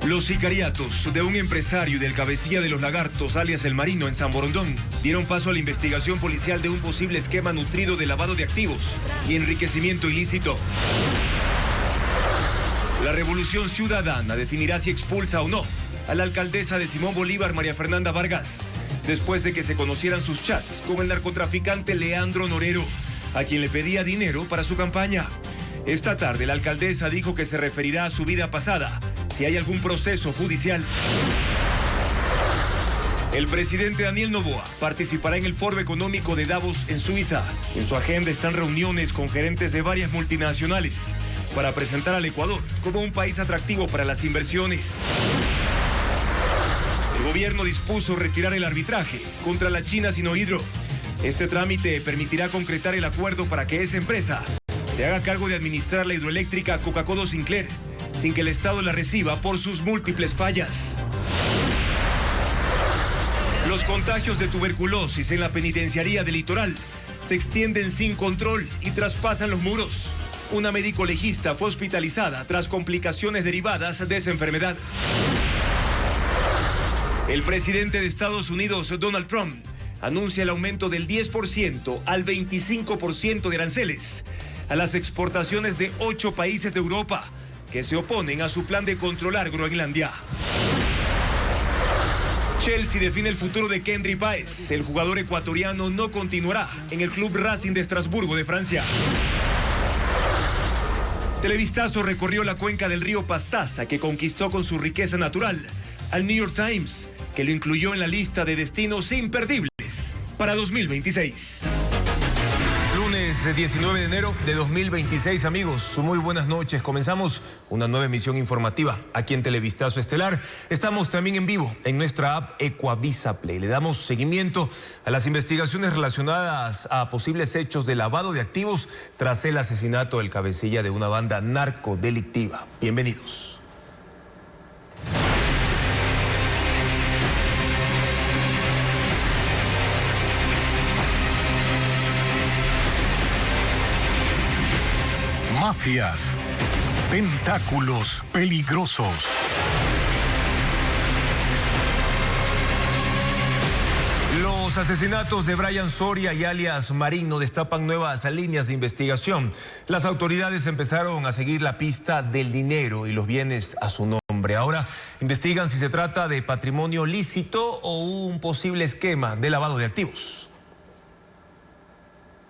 Los sicariatos de un empresario y del cabecilla de los lagartos, alias El Marino, en San Borondón, dieron paso a la investigación policial de un posible esquema nutrido de lavado de activos y enriquecimiento ilícito. La Revolución Ciudadana definirá si expulsa o no a la alcaldesa de Simón Bolívar, María Fernanda Vargas, después de que se conocieran sus chats con el narcotraficante Leandro Norero, a quien le pedía dinero para su campaña. Esta tarde la alcaldesa dijo que se referirá a su vida pasada si hay algún proceso judicial. El presidente Daniel Noboa participará en el Foro Económico de Davos en Suiza. En su agenda están reuniones con gerentes de varias multinacionales para presentar al Ecuador como un país atractivo para las inversiones. El gobierno dispuso retirar el arbitraje contra la China Sinohydro. Este trámite permitirá concretar el acuerdo para que esa empresa se haga cargo de administrar la hidroeléctrica Coca-Cola Sinclair, sin que el Estado la reciba por sus múltiples fallas. Los contagios de tuberculosis en la penitenciaría del Litoral se extienden sin control y traspasan los muros. Una médico legista fue hospitalizada tras complicaciones derivadas de esa enfermedad. El presidente de Estados Unidos, Donald Trump, anuncia el aumento del 10% al 25% de aranceles a las exportaciones de 8 países de Europa que se oponen a su plan de controlar Groenlandia. Chelsea define el futuro de Kendry Páez. El jugador ecuatoriano no continuará en el club Racing de Estrasburgo de Francia. Televistazo recorrió la cuenca del río Pastaza, que conquistó con su riqueza natural al New York Times, que lo incluyó en la lista de destinos imperdibles para 2026. Lunes 19 de enero de 2026, amigos, muy buenas noches. Comenzamos una nueva emisión informativa aquí en Televistazo Estelar. Estamos también en vivo en nuestra app Ecuavisa Play. Le damos seguimiento a las investigaciones relacionadas a posibles hechos de lavado de activos tras el asesinato del cabecilla de una banda narcodelictiva. Bienvenidos. Mafias, tentáculos peligrosos. Los asesinatos de Brian Soria y alias Marino destapan nuevas líneas de investigación. Las autoridades empezaron a seguir la pista del dinero y los bienes a su nombre. Ahora investigan si se trata de patrimonio lícito o un posible esquema de lavado de activos.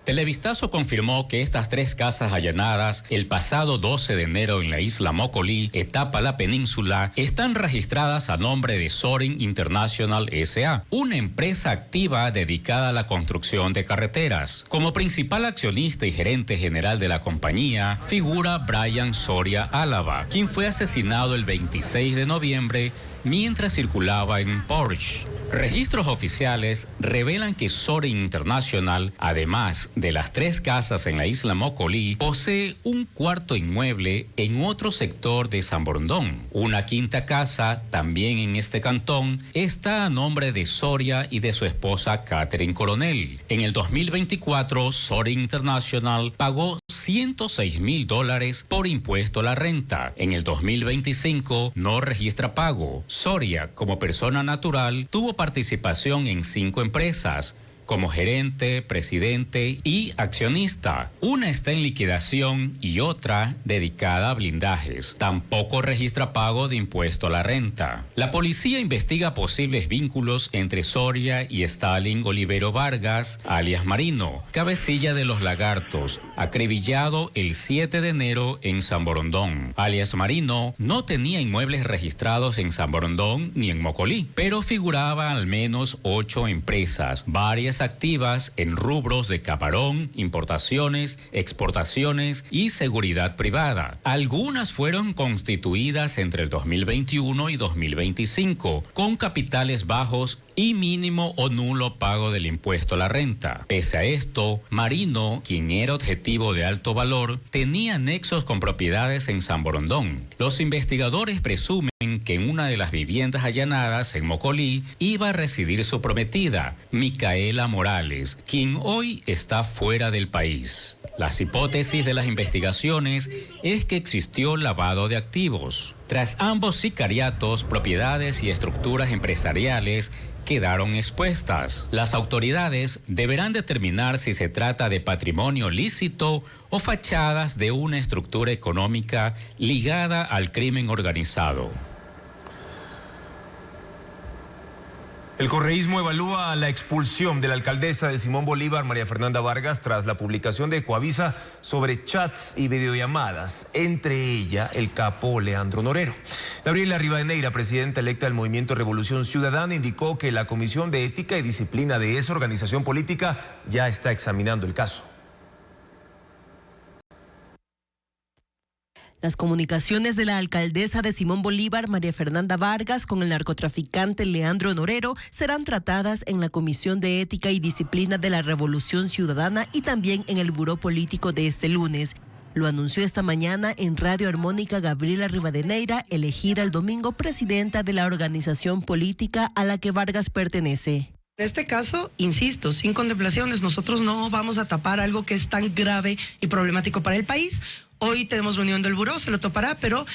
Televistazo confirmó que estas 3 casas allanadas el pasado 12 de enero en la isla Mocolí, etapa La Península, están registradas a nombre de Sorin International S.A., una empresa activa dedicada a la construcción de carreteras. Como principal accionista y gerente general de la compañía figura Brian Soria Álava, quien fue asesinado el 26 de noviembre mientras circulaba en Porsche. Registros oficiales revelan que Sorin International, además de las 3 casas en la isla Mocolí, posee un cuarto inmueble en otro sector de San Borondón. Una quinta casa, también en este cantón, está a nombre de Soria y de su esposa Catherine Coronel. En el 2024, Sorin International pagó $106,000 por impuesto a la renta. En el 2025 no registra pago. Soria, como persona natural, tuvo participación en 5 empresas, como gerente, presidente y accionista. Una está en liquidación y otra dedicada a blindajes. Tampoco registra pago de impuesto a la renta. La policía investiga posibles vínculos entre Soria y Stalin Olivero Vargas, alias Marino, cabecilla de los lagartos, acribillado el 7 de enero en San Borondón. Alias Marino no tenía inmuebles registrados en San Borondón ni en Mocolí, pero figuraba al menos 8 empresas, varias activas en rubros de camarón, importaciones, exportaciones y seguridad privada. Algunas fueron constituidas entre el 2021 y 2025, con capitales bajos y mínimo o nulo pago del impuesto a la renta. Pese a esto, Marino, quien era objetivo de alto valor, tenía nexos con propiedades en San Borondón. Los investigadores presumen que en una de las viviendas allanadas en Mocolí iba a residir su prometida, Micaela Morales, quien hoy está fuera del país. Las hipótesis de las investigaciones es que existió lavado de activos. Tras ambos sicariatos, propiedades y estructuras empresariales quedaron expuestas. Las autoridades deberán determinar si se trata de patrimonio lícito o fachadas de una estructura económica ligada al crimen organizado. El correísmo evalúa la expulsión de la alcaldesa de Simón Bolívar, María Fernanda Vargas, tras la publicación de Ecoavisa sobre chats y videollamadas, entre ella el capo Leandro Norero. Gabriela Rivadeneira, presidenta electa del Movimiento Revolución Ciudadana, indicó que la Comisión de Ética y Disciplina de esa organización política ya está examinando el caso. Las comunicaciones de la alcaldesa de Simón Bolívar, María Fernanda Vargas, con el narcotraficante Leandro Norero serán tratadas en la Comisión de Ética y Disciplina de la Revolución Ciudadana y también en el Buró Político de este lunes. Lo anunció esta mañana en Radio Armónica Gabriela Rivadeneira, elegida el domingo presidenta de la organización política a la que Vargas pertenece. En este caso, insisto, sin contemplaciones, nosotros no vamos a tapar algo que es tan grave y problemático para el país. Hoy tenemos reunión del buró, se lo topará, pero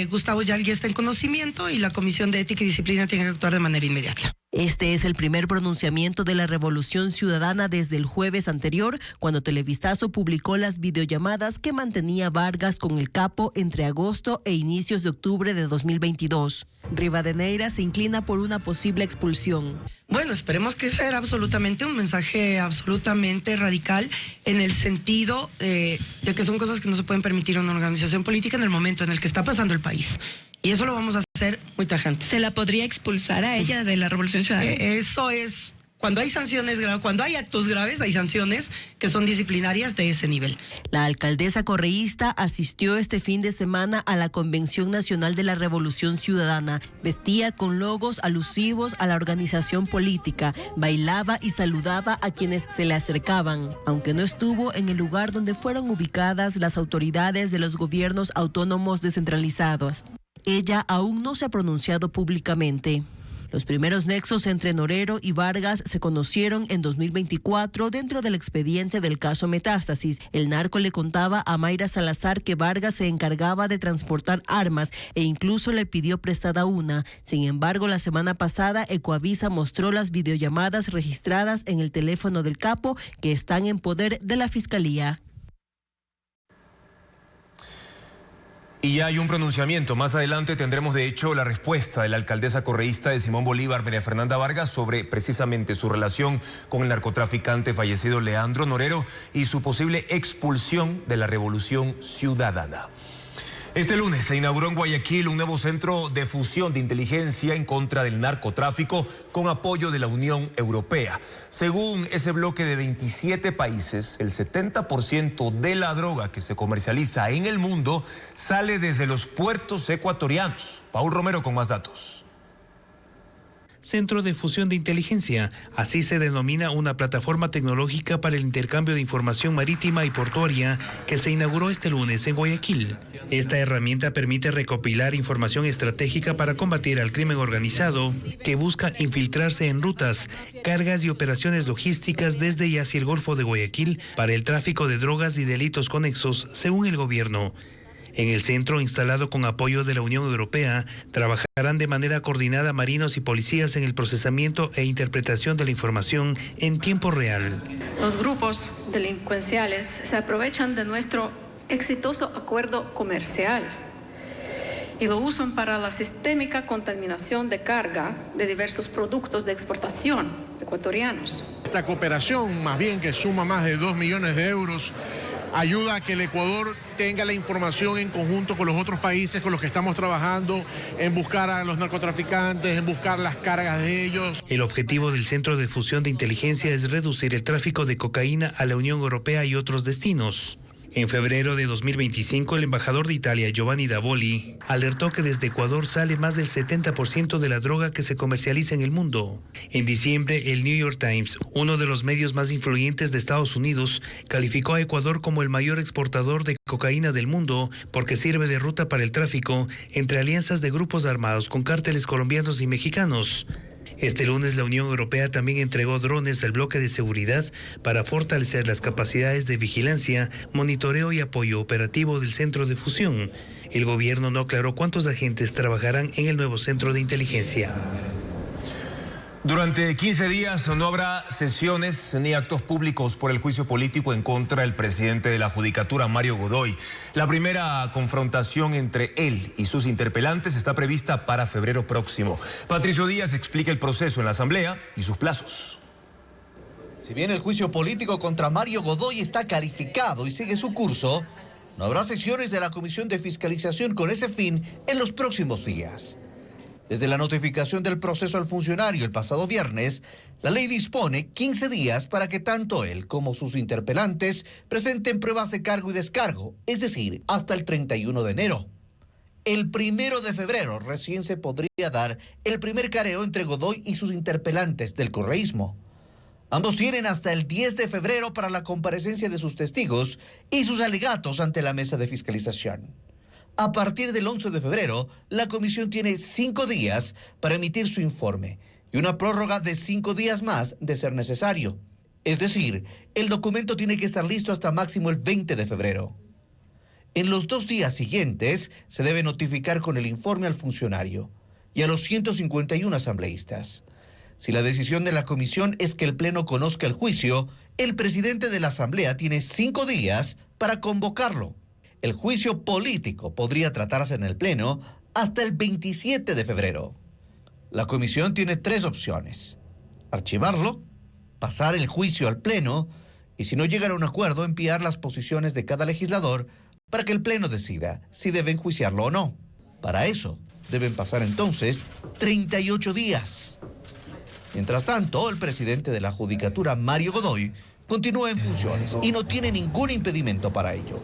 Gustavo ya está en conocimiento y la Comisión de Ética y Disciplina tiene que actuar de manera inmediata. Este es el primer pronunciamiento de la Revolución Ciudadana desde el jueves anterior, cuando Televistazo publicó las videollamadas que mantenía Vargas con el capo entre agosto e inicios de octubre de 2022. Rivadeneira se inclina por una posible expulsión. Bueno, esperemos que sea absolutamente un mensaje absolutamente radical en el sentido de que son cosas que no se pueden permitir a una organización política en el momento en el que está pasando el país. Y eso lo vamos a hacer muy tajante. ¿Se la podría expulsar a ella de la Revolución Ciudadana? Eso es, cuando hay sanciones graves, cuando hay actos graves, hay sanciones que son disciplinarias de ese nivel. La alcaldesa correísta asistió este fin de semana a la Convención Nacional de la Revolución Ciudadana. Vestía con logos alusivos a la organización política, bailaba y saludaba a quienes se le acercaban, aunque no estuvo en el lugar donde fueron ubicadas las autoridades de los gobiernos autónomos descentralizados. Ella aún no se ha pronunciado públicamente. Los primeros nexos entre Norero y Vargas se conocieron en 2024 dentro del expediente del caso Metástasis. El narco le contaba a Mayra Salazar que Vargas se encargaba de transportar armas e incluso le pidió prestada una. Sin embargo, la semana pasada Ecoavisa mostró las videollamadas registradas en el teléfono del capo que están en poder de la Fiscalía. Y ya hay un pronunciamiento. Más adelante tendremos, de hecho, la respuesta de la alcaldesa correísta de Simón Bolívar, María Fernanda Vargas, sobre precisamente su relación con el narcotraficante fallecido Leandro Norero y su posible expulsión de la Revolución Ciudadana. Este lunes se inauguró en Guayaquil un nuevo centro de fusión de inteligencia en contra del narcotráfico con apoyo de la Unión Europea. Según ese bloque de 27 países, el 70% de la droga que se comercializa en el mundo sale desde los puertos ecuatorianos. Paul Romero con más datos. Centro de Fusión de Inteligencia, así se denomina una plataforma tecnológica para el intercambio de información marítima y portuaria que se inauguró este lunes en Guayaquil. Esta herramienta permite recopilar información estratégica para combatir al crimen organizado que busca infiltrarse en rutas, cargas y operaciones logísticas desde y hacia el Golfo de Guayaquil para el tráfico de drogas y delitos conexos, según el gobierno. En el centro, instalado con apoyo de la Unión Europea, trabajarán de manera coordinada marinos y policías en el procesamiento e interpretación de la información en tiempo real. Los grupos delincuenciales se aprovechan de nuestro exitoso acuerdo comercial y lo usan para la sistémica contaminación de carga de diversos productos de exportación ecuatorianos. Esta cooperación, más bien que suma más de 2 millones de euros, ayuda a que el Ecuador tenga la información en conjunto con los otros países con los que estamos trabajando en buscar a los narcotraficantes, en buscar las cargas de ellos. El objetivo del Centro de Fusión de Inteligencia es reducir el tráfico de cocaína a la Unión Europea y otros destinos. En febrero de 2025, el embajador de Italia, Giovanni Davoli, alertó que desde Ecuador sale más del 70% de la droga que se comercializa en el mundo. En diciembre, el New York Times, uno de los medios más influyentes de Estados Unidos, calificó a Ecuador como el mayor exportador de cocaína del mundo porque sirve de ruta para el tráfico entre alianzas de grupos armados con cárteles colombianos y mexicanos. Este lunes la Unión Europea también entregó drones al bloque de seguridad para fortalecer las capacidades de vigilancia, monitoreo y apoyo operativo del centro de fusión. El gobierno no aclaró cuántos agentes trabajarán en el nuevo centro de inteligencia. Durante 15 días no habrá sesiones ni actos públicos por el juicio político en contra del presidente de la Judicatura, Mario Godoy. La primera confrontación entre él y sus interpelantes está prevista para febrero próximo. Patricio Díaz explica el proceso en la Asamblea y sus plazos. Si bien el juicio político contra Mario Godoy está calificado y sigue su curso, no habrá sesiones de la Comisión de Fiscalización con ese fin en los próximos días. Desde la notificación del proceso al funcionario el pasado viernes, la ley dispone 15 días para que tanto él como sus interpelantes presenten pruebas de cargo y descargo, es decir, hasta el 31 de enero. El 1 de febrero recién se podría dar el primer careo entre Godoy y sus interpelantes del correísmo. Ambos tienen hasta el 10 de febrero para la comparecencia de sus testigos y sus alegatos ante la mesa de fiscalización. A partir del 11 de febrero, la comisión tiene 5 días para emitir su informe y una prórroga de 5 días más de ser necesario. Es decir, el documento tiene que estar listo hasta máximo el 20 de febrero. En los 2 días siguientes, se debe notificar con el informe al funcionario y a los 151 asambleístas. Si la decisión de la comisión es que el Pleno conozca el juicio, el presidente de la Asamblea tiene 5 días para convocarlo. El juicio político podría tratarse en el Pleno hasta el 27 de febrero. La comisión tiene 3 opciones: archivarlo, pasar el juicio al Pleno y, si no llegan a un acuerdo, enviar las posiciones de cada legislador para que el Pleno decida si debe enjuiciarlo o no. Para eso, deben pasar entonces 38 días. Mientras tanto, el presidente de la Judicatura, Mario Godoy, continúa en funciones y no tiene ningún impedimento para ello.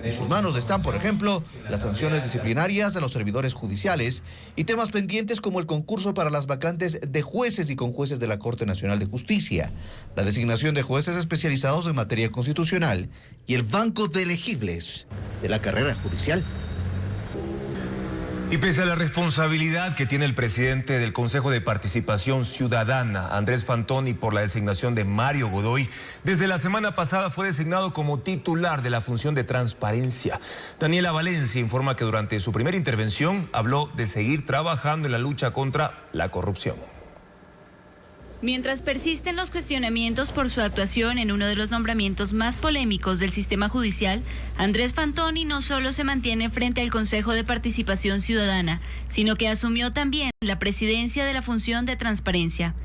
En sus manos están, por ejemplo, las sanciones disciplinarias de los servidores judiciales y temas pendientes como el concurso para las vacantes de jueces y conjueces de la Corte Nacional de Justicia, la designación de jueces especializados en materia constitucional y el banco de elegibles de la carrera judicial. Y pese a la responsabilidad que tiene el presidente del Consejo de Participación Ciudadana, Andrés Fantoni, por la designación de Mario Godoy, desde la semana pasada fue designado como titular de la función de transparencia. Daniela Valencia informa que durante su primera intervención habló de seguir trabajando en la lucha contra la corrupción. Mientras persisten los cuestionamientos por su actuación en uno de los nombramientos más polémicos del sistema judicial, Andrés Fantoni no solo se mantiene frente al Consejo de Participación Ciudadana, sino que asumió también la presidencia de la función de transparencia.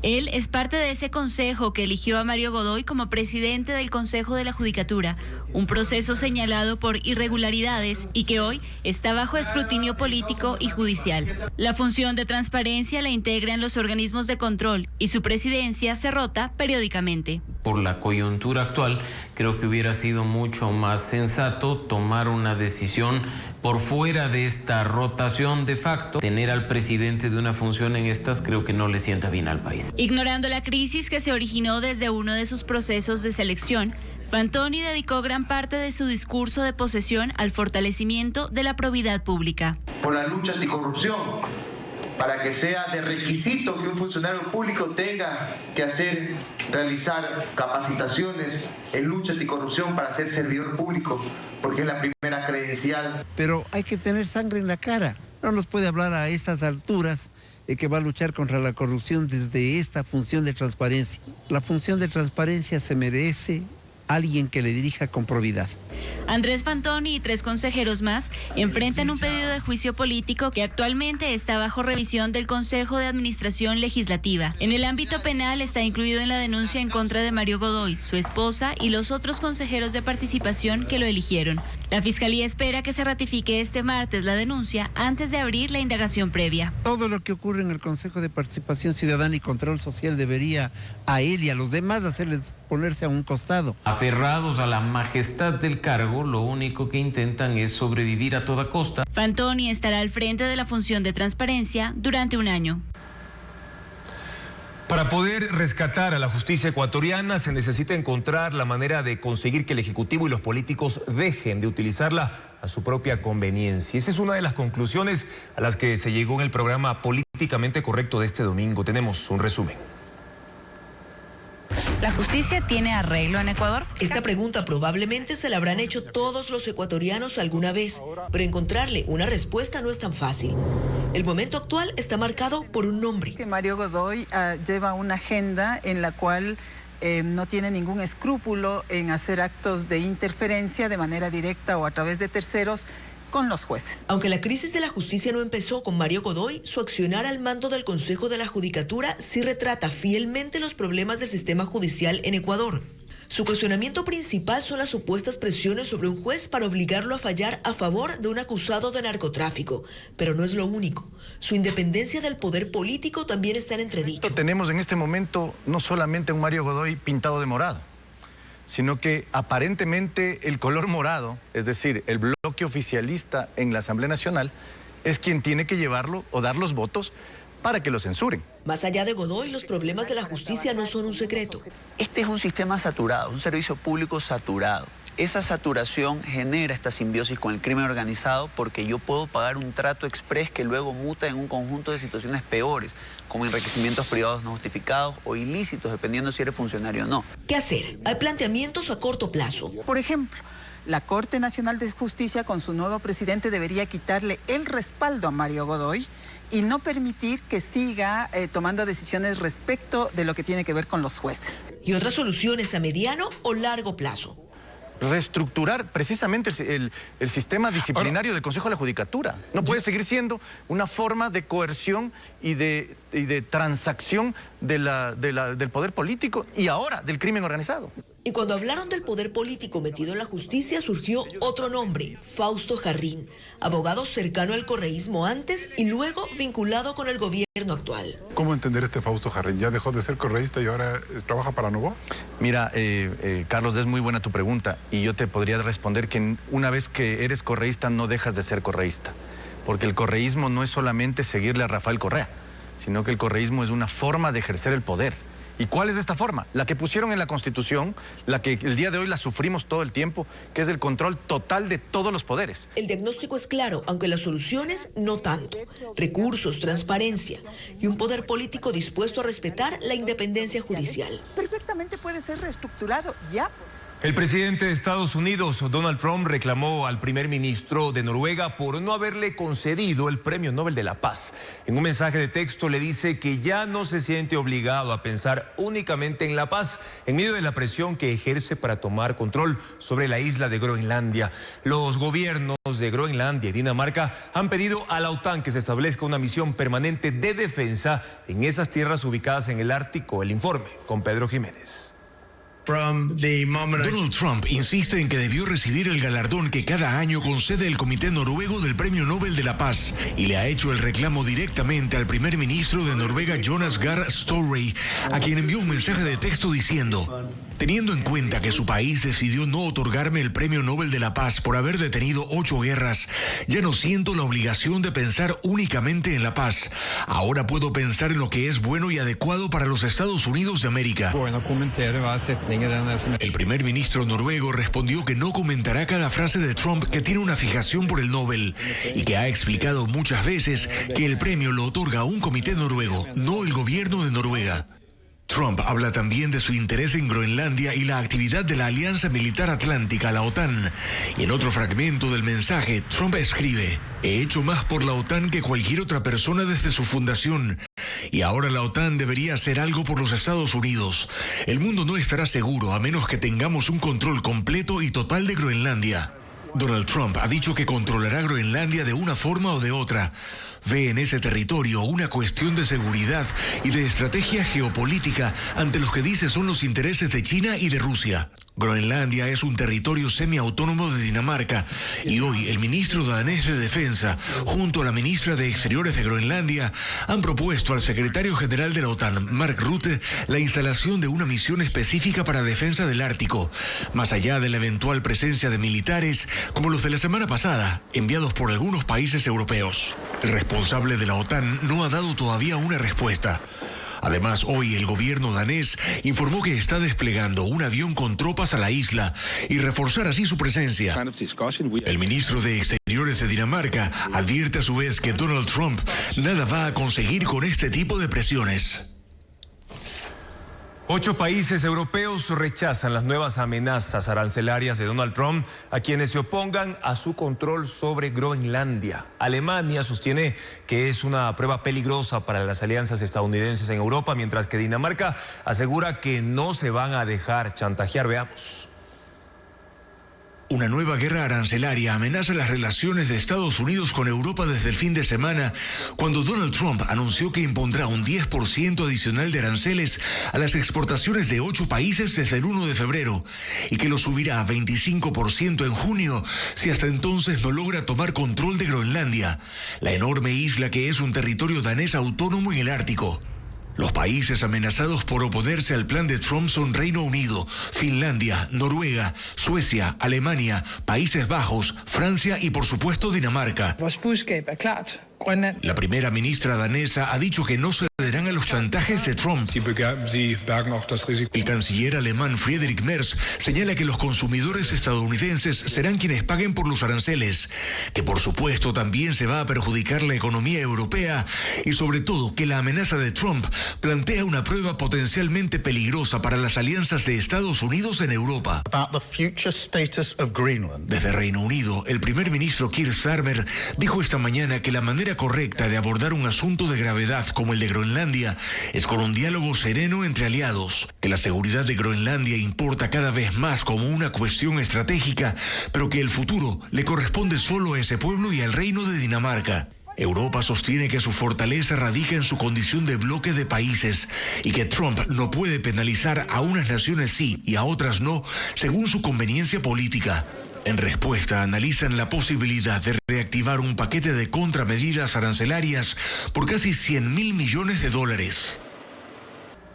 Él es parte de ese consejo que eligió a Mario Godoy como presidente del Consejo de la Judicatura, un proceso señalado por irregularidades y que hoy está bajo escrutinio político y judicial. La función de transparencia la integran los organismos de control y su presidencia se rota periódicamente. Por la coyuntura actual, creo que hubiera sido mucho más sensato tomar una decisión por fuera de esta rotación de facto. Tener al presidente de una función en estas creo que no le sienta bien al país. Ignorando la crisis que se originó desde uno de sus procesos de selección, Fantoni dedicó gran parte de su discurso de posesión al fortalecimiento de la probidad pública. Por la lucha anticorrupción, para que sea de requisito que un funcionario público tenga que realizar capacitaciones en lucha anticorrupción para ser servidor público, porque es la primera credencial. Pero hay que tener sangre en la cara, no nos puede hablar a estas alturas de que va a luchar contra la corrupción desde esta función de transparencia. La función de transparencia se merece alguien que le dirija con probidad. Andrés Fantoni y 3 consejeros más enfrentan un pedido de juicio político que actualmente está bajo revisión del Consejo de Administración Legislativa. En el ámbito penal está incluido en la denuncia en contra de Mario Godoy, su esposa y los otros consejeros de participación que lo eligieron. La Fiscalía espera que se ratifique este martes la denuncia antes de abrir la indagación previa. Todo lo que ocurre en el Consejo de Participación Ciudadana y Control Social debería a él y a los demás hacerles ponerse a un costado. Aferrados a la majestad del cargo, lo único que intentan es sobrevivir a toda costa. Fantoni estará al frente de la función de transparencia durante un año. Para poder rescatar a la justicia ecuatoriana se necesita encontrar la manera de conseguir que el Ejecutivo y los políticos dejen de utilizarla a su propia conveniencia. Esa es una de las conclusiones a las que se llegó en el programa político políticamente correcto de este domingo. Tenemos un resumen. ¿La justicia tiene arreglo en Ecuador? Esta pregunta probablemente se la habrán hecho todos los ecuatorianos alguna vez, pero encontrarle una respuesta no es tan fácil. El momento actual está marcado por un nombre. Mario Godoy lleva una agenda en la cual no tiene ningún escrúpulo en hacer actos de interferencia de manera directa o a través de terceros con los jueces. Aunque la crisis de la justicia no empezó con Mario Godoy, su accionar al mando del Consejo de la Judicatura sí retrata fielmente los problemas del sistema judicial en Ecuador. Su cuestionamiento principal son las supuestas presiones sobre un juez para obligarlo a fallar a favor de un acusado de narcotráfico. Pero no es lo único. Su independencia del poder político también está en entredicho. Tenemos en este momento no solamente un Mario Godoy pintado de morado, sino que aparentemente el color morado, es decir, el bloque oficialista en la Asamblea Nacional, es quien tiene que llevarlo o dar los votos para que lo censuren. Más allá de Godoy, los problemas de la justicia no son un secreto. Este es un sistema saturado, un servicio público saturado. Esa saturación genera esta simbiosis con el crimen organizado porque yo puedo pagar un trato exprés que luego muta en un conjunto de situaciones peores, como enriquecimientos privados no justificados o ilícitos, dependiendo si eres funcionario o no. ¿Qué hacer? Hay planteamientos a corto plazo. Por ejemplo, la Corte Nacional de Justicia con su nuevo presidente debería quitarle el respaldo a Mario Godoy y no permitir que siga tomando decisiones respecto de lo que tiene que ver con los jueces. ¿Y otras soluciones a mediano o largo plazo? Reestructurar precisamente el sistema disciplinario del Consejo de la Judicatura. No puede seguir siendo una forma de coerción y de transacción del poder político y ahora del crimen organizado. Y cuando hablaron del poder político metido en la justicia, surgió otro nombre, Fausto Jarrín, abogado cercano al correísmo antes y luego vinculado con el gobierno actual. ¿Cómo entender este Fausto Jarrín? ¿Ya dejó de ser correísta y ahora trabaja para Novoa? Mira, Carlos, es muy buena tu pregunta y yo te podría responder que una vez que eres correísta no dejas de ser correísta, porque el correísmo no es solamente seguirle a Rafael Correa, sino que el correísmo es una forma de ejercer el poder. ¿Y cuál es esta forma? La que pusieron en la Constitución, la que el día de hoy la sufrimos todo el tiempo, que es el control total de todos los poderes. El diagnóstico es claro, aunque las soluciones no tanto. Recursos, transparencia y un poder político dispuesto a respetar la independencia judicial. Perfectamente puede ser reestructurado ya. El presidente de Estados Unidos, Donald Trump, reclamó al primer ministro de Noruega por no haberle concedido el Premio Nobel de la Paz. En un mensaje de texto le dice que ya no se siente obligado a pensar únicamente en la paz en medio de la presión que ejerce para tomar control sobre la isla de Groenlandia. Los gobiernos de Groenlandia y Dinamarca han pedido a la OTAN que se establezca una misión permanente de defensa en esas tierras ubicadas en el Ártico. El informe con Pedro Jiménez. Donald Trump insiste en que debió recibir el galardón que cada año concede el Comité Noruego del Premio Nobel de la Paz y le ha hecho el reclamo directamente al primer ministro de Noruega, Jonas Gahr Støre, a quien envió un mensaje de texto diciendo: teniendo en cuenta que su país decidió no otorgarme el Premio Nobel de la Paz por haber detenido 8 guerras, ya no siento la obligación de pensar únicamente en la paz. Ahora puedo pensar en lo que es bueno y adecuado para los Estados Unidos de América. El primer ministro noruego respondió que no comentará cada frase de Trump, que tiene una fijación por el Nobel y que ha explicado muchas veces que el premio lo otorga un comité noruego, no el gobierno de Noruega. Trump habla también de su interés en Groenlandia y la actividad de la Alianza Militar Atlántica, la OTAN. Y en otro fragmento del mensaje, Trump escribe: he hecho más por la OTAN que cualquier otra persona desde su fundación. Y ahora la OTAN debería hacer algo por los Estados Unidos. El mundo no estará seguro a menos que tengamos un control completo y total de Groenlandia. Donald Trump ha dicho que controlará Groenlandia de una forma o de otra. Ve en ese territorio una cuestión de seguridad y de estrategia geopolítica ante los que dice son los intereses de China y de Rusia. Groenlandia es un territorio semiautónomo de Dinamarca y hoy el ministro danés de Defensa, junto a la ministra de Exteriores de Groenlandia, han propuesto al secretario general de la OTAN, Mark Rutte, la instalación de una misión específica para defensa del Ártico, más allá de la eventual presencia de militares, como los de la semana pasada, enviados por algunos países europeos. El responsable de la OTAN no ha dado todavía una respuesta. Además, hoy el gobierno danés informó que está desplegando un avión con tropas a la isla y reforzar así su presencia. El ministro de Exteriores de Dinamarca advierte a su vez que Donald Trump nada va a conseguir con este tipo de presiones. 8 países europeos rechazan las nuevas amenazas arancelarias de Donald Trump a quienes se opongan a su control sobre Groenlandia. Alemania sostiene que es una prueba peligrosa para las alianzas estadounidenses en Europa, mientras que Dinamarca asegura que no se van a dejar chantajear. Veamos. Una nueva guerra arancelaria amenaza las relaciones de Estados Unidos con Europa desde el fin de semana, cuando Donald Trump anunció que impondrá un 10% adicional de aranceles a las exportaciones de 8 países desde el 1 de febrero y que lo subirá a 25% en junio si hasta entonces no logra tomar control de Groenlandia, la enorme isla que es un territorio danés autónomo en el Ártico. Los países amenazados por oponerse al plan de Trump son Reino Unido, Finlandia, Noruega, Suecia, Alemania, Países Bajos, Francia y por supuesto Dinamarca. La primera ministra danesa ha dicho que no cederán a los chantajes de Trump. El canciller alemán Friedrich Merz señala que los consumidores estadounidenses serán quienes paguen por los aranceles, que por supuesto también se va a perjudicar la economía europea y sobre todo que la amenaza de Trump plantea una prueba potencialmente peligrosa para las alianzas de Estados Unidos en Europa. Desde Reino Unido, el primer ministro Keir Starmer dijo esta mañana que la manera correcta de abordar un asunto de gravedad como el de Groenlandia es con un diálogo sereno entre aliados, que la seguridad de Groenlandia importa cada vez más como una cuestión estratégica, pero que el futuro le corresponde solo a ese pueblo y al reino de Dinamarca. Europa sostiene que su fortaleza radica en su condición de bloque de países y que Trump no puede penalizar a unas naciones sí y a otras no, según su conveniencia política. En respuesta, analizan la posibilidad de reactivar un paquete de contramedidas arancelarias por casi $100.000 millones.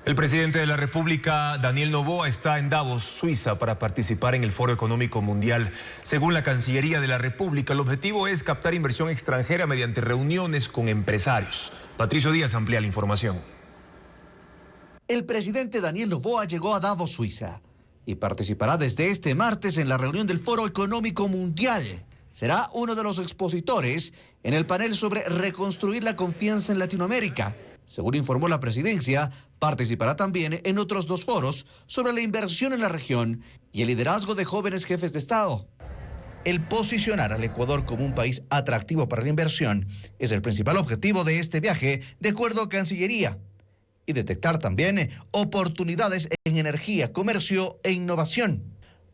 El presidente de la República, Daniel Noboa, está en Davos, Suiza, para participar en el Foro Económico Mundial. Según la Cancillería de la República, el objetivo es captar inversión extranjera mediante reuniones con empresarios. Patricio Díaz amplía la información. El presidente Daniel Noboa llegó a Davos, Suiza, y participará desde este martes en la reunión del Foro Económico Mundial. Será uno de los expositores en el panel sobre reconstruir la confianza en Latinoamérica. Según informó la presidencia, participará también en otros 2 foros sobre la inversión en la región y el liderazgo de jóvenes jefes de Estado. El posicionar al Ecuador como un país atractivo para la inversión es el principal objetivo de este viaje, de acuerdo a Cancillería, y detectar también oportunidades en energía, comercio e innovación.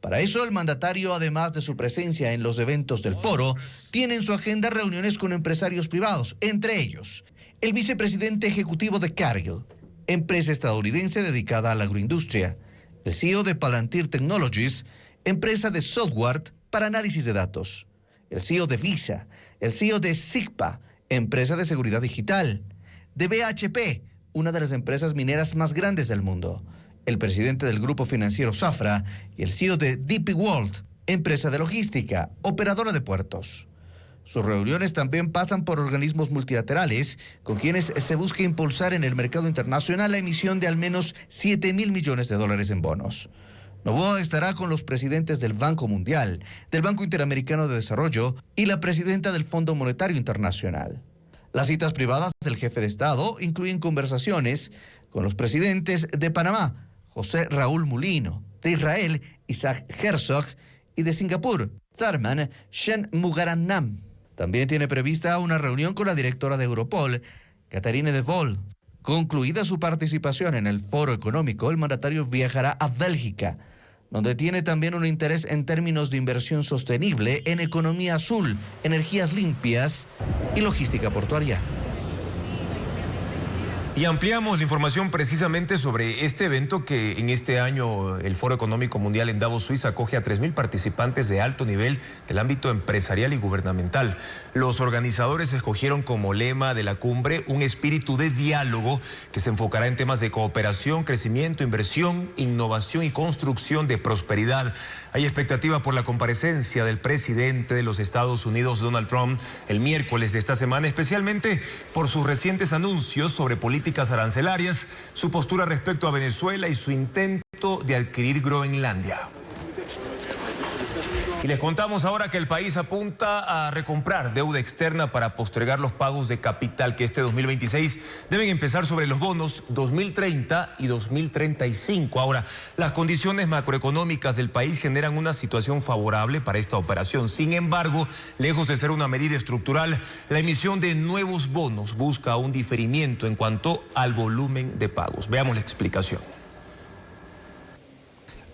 Para eso, el mandatario, además de su presencia en los eventos del foro, tiene en su agenda reuniones con empresarios privados, entre ellos el vicepresidente ejecutivo de Cargill, empresa estadounidense dedicada a la agroindustria, el CEO de Palantir Technologies, empresa de software para análisis de datos, el CEO de Visa, el CEO de Sigpa, empresa de seguridad digital, de BHP, una de las empresas mineras más grandes del mundo, el presidente del grupo financiero Safra y el CEO de DP World, empresa de logística, operadora de puertos. Sus reuniones también pasan por organismos multilaterales con quienes se busca impulsar en el mercado internacional la emisión de al menos $7.000 millones en bonos. Noboa estará con los presidentes del Banco Mundial, del Banco Interamericano de Desarrollo y la presidenta del Fondo Monetario Internacional. Las citas privadas del jefe de Estado incluyen conversaciones con los presidentes de Panamá, José Raúl Mulino, de Israel, Isaac Herzog, y de Singapur, Tharman Shanmugaratnam. También tiene prevista una reunión con la directora de Europol, Catherine de Vol. Concluida su participación en el Foro Económico, el mandatario viajará a Bélgica, donde tiene también un interés en términos de inversión sostenible en economía azul, energías limpias y logística portuaria. Y ampliamos la información precisamente sobre este evento que en este año el Foro Económico Mundial en Davos, Suiza, acoge a 3.000 participantes de alto nivel del ámbito empresarial y gubernamental. Los organizadores escogieron como lema de la cumbre un espíritu de diálogo que se enfocará en temas de cooperación, crecimiento, inversión, innovación y construcción de prosperidad. Hay expectativa por la comparecencia del presidente de los Estados Unidos, Donald Trump, el miércoles de esta semana, especialmente por sus recientes anuncios sobre políticas políticas arancelarias, su postura respecto a Venezuela y su intento de adquirir Groenlandia. Y les contamos ahora que el país apunta a recomprar deuda externa para postergar los pagos de capital que este 2026 deben empezar sobre los bonos 2030 y 2035. Ahora, las condiciones macroeconómicas del país generan una situación favorable para esta operación. Sin embargo, lejos de ser una medida estructural, la emisión de nuevos bonos busca un diferimiento en cuanto al volumen de pagos. Veamos la explicación.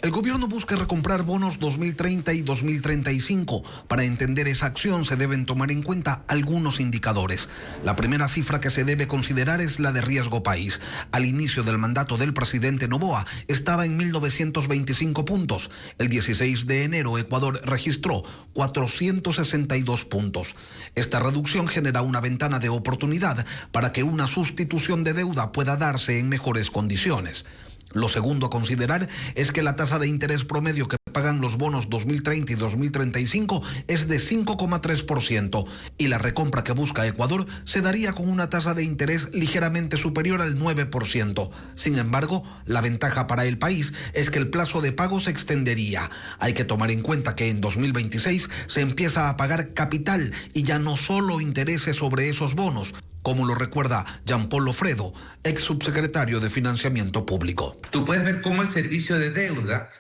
El gobierno busca recomprar bonos 2030 y 2035. Para entender esa acción se deben tomar en cuenta algunos indicadores. La primera cifra que se debe considerar es la de riesgo país. Al inicio del mandato del presidente Noboa estaba en 1925 puntos. El 16 de enero Ecuador registró 462 puntos. Esta reducción genera una ventana de oportunidad para que una sustitución de deuda pueda darse en mejores condiciones. Lo segundo a considerar es que la tasa de interés promedio que pagan los bonos 2030 y 2035 es de 5,3% y la recompra que busca Ecuador se daría con una tasa de interés ligeramente superior al 9%. Sin embargo, la ventaja para el país es que el plazo de pago se extendería. Hay que tomar en cuenta que en 2026 se empieza a pagar capital y ya no solo intereses sobre esos bonos, como lo recuerda Jean-Paul Lofredo, ex subsecretario de Financiamiento Público. Tú puedes ver cómo el servicio de deuda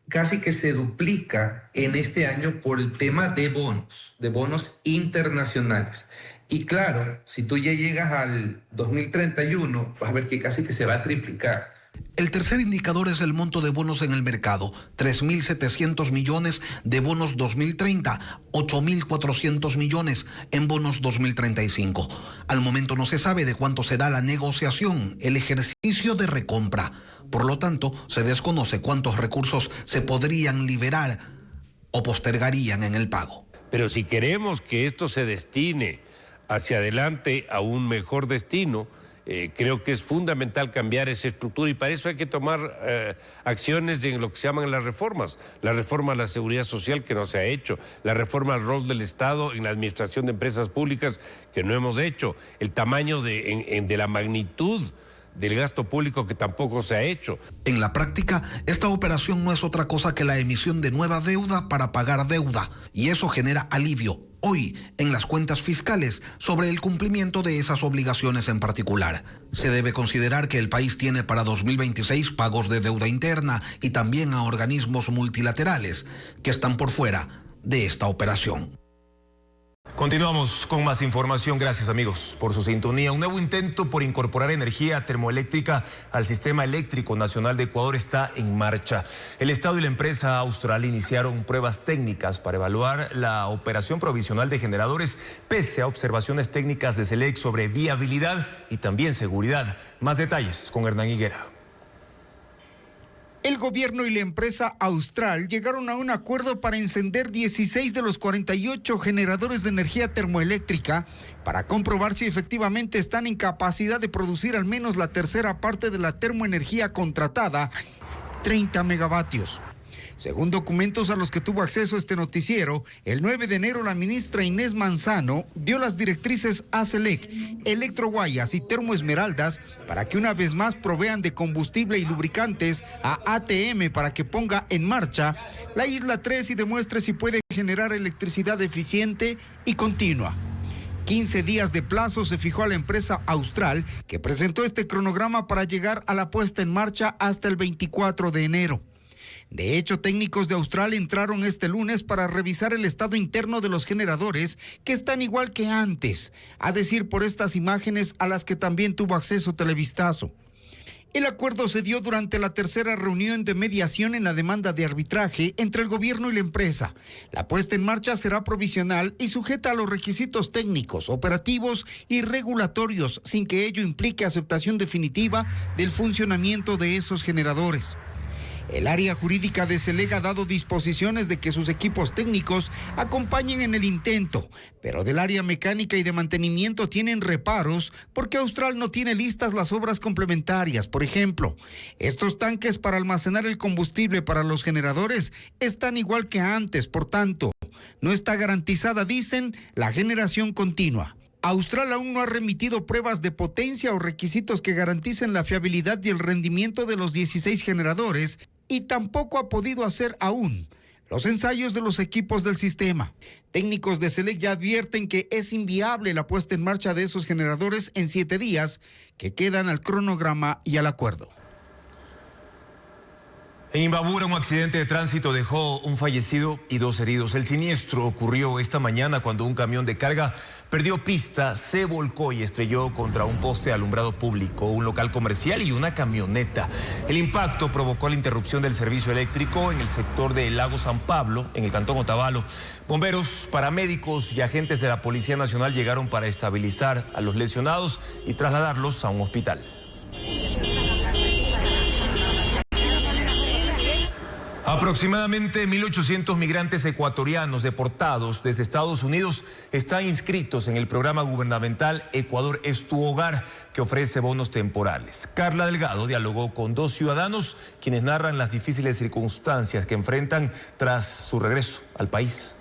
casi que se duplica en este año por el tema de bonos internacionales. Y claro, si tú ya llegas al 2031, vas a ver que casi que se va a triplicar. El tercer indicador es el monto de bonos en el mercado, 3.700 millones de bonos 2030, 8.400 millones en bonos 2035. Al momento no se sabe de cuánto será la negociación, el ejercicio de recompra. Por lo tanto, se desconoce cuántos recursos se podrían liberar o postergarían en el pago. Pero si queremos que esto se destine hacia adelante a un mejor destino, creo que es fundamental cambiar esa estructura y para eso hay que tomar acciones en lo que se llaman las reformas. La reforma a la seguridad social que no se ha hecho, la reforma al rol del Estado en la administración de empresas públicas que no hemos hecho, el tamaño de la magnitud del gasto público que tampoco se ha hecho. En la práctica, esta operación no es otra cosa que la emisión de nueva deuda para pagar deuda y eso genera alivio hoy en las cuentas fiscales sobre el cumplimiento de esas obligaciones en particular. Se debe considerar que el país tiene para 2026 pagos de deuda interna y también a organismos multilaterales que están por fuera de esta operación. Continuamos con más información. Gracias, amigos, por su sintonía. Un nuevo intento por incorporar energía termoeléctrica al Sistema Eléctrico Nacional de Ecuador está en marcha. El Estado y la empresa austral iniciaron pruebas técnicas para evaluar la operación provisional de generadores, pese a observaciones técnicas de SELEC sobre viabilidad y también seguridad. Más detalles con Hernán Higuera. El gobierno y la empresa austral llegaron a un acuerdo para encender 16 de los 48 generadores de energía termoeléctrica para comprobar si efectivamente están en capacidad de producir al menos la tercera parte de la termoenergía contratada, 30 megavatios. Según documentos a los que tuvo acceso este noticiero, el 9 de enero la ministra Inés Manzano dio las directrices a SELEC, Electroguayas y Termoesmeraldas para que una vez más provean de combustible y lubricantes a ATM para que ponga en marcha la Isla 3 y demuestre si puede generar electricidad eficiente y continua. 15 días de plazo se fijó a la empresa austral, que presentó este cronograma para llegar a la puesta en marcha hasta el 24 de enero. De hecho, técnicos de Austral entraron este lunes para revisar el estado interno de los generadores, que están igual que antes, a decir por estas imágenes a las que también tuvo acceso Televistazo. El acuerdo se dio durante la tercera reunión de mediación en la demanda de arbitraje entre el gobierno y la empresa. La puesta en marcha será provisional y sujeta a los requisitos técnicos, operativos y regulatorios, sin que ello implique aceptación definitiva del funcionamiento de esos generadores. El área jurídica de SELEC ha dado disposiciones de que sus equipos técnicos acompañen en el intento, pero del área mecánica y de mantenimiento tienen reparos porque Austral no tiene listas las obras complementarias. Por ejemplo, estos tanques para almacenar el combustible para los generadores están igual que antes, por tanto, no está garantizada, dicen, la generación continua. Austral aún no ha remitido pruebas de potencia o requisitos que garanticen la fiabilidad y el rendimiento de los 16 generadores y tampoco ha podido hacer aún los ensayos de los equipos del sistema. Técnicos de SELEC ya advierten que es inviable la puesta en marcha de esos generadores en 7 días que quedan al cronograma y al acuerdo. En Imbabura, un accidente de tránsito dejó un fallecido y 2 heridos. El siniestro ocurrió esta mañana cuando un camión de carga perdió pista, se volcó y estrelló contra un poste de alumbrado público, un local comercial y una camioneta. El impacto provocó la interrupción del servicio eléctrico en el sector de Lago San Pablo, en el cantón Otavalo. Bomberos, paramédicos y agentes de la Policía Nacional llegaron para estabilizar a los lesionados y trasladarlos a un hospital. Aproximadamente 1.800 migrantes ecuatorianos deportados desde Estados Unidos están inscritos en el programa gubernamental Ecuador es tu hogar, que ofrece bonos temporales. Carla Delgado dialogó con 2 ciudadanos quienes narran las difíciles circunstancias que enfrentan tras su regreso al país.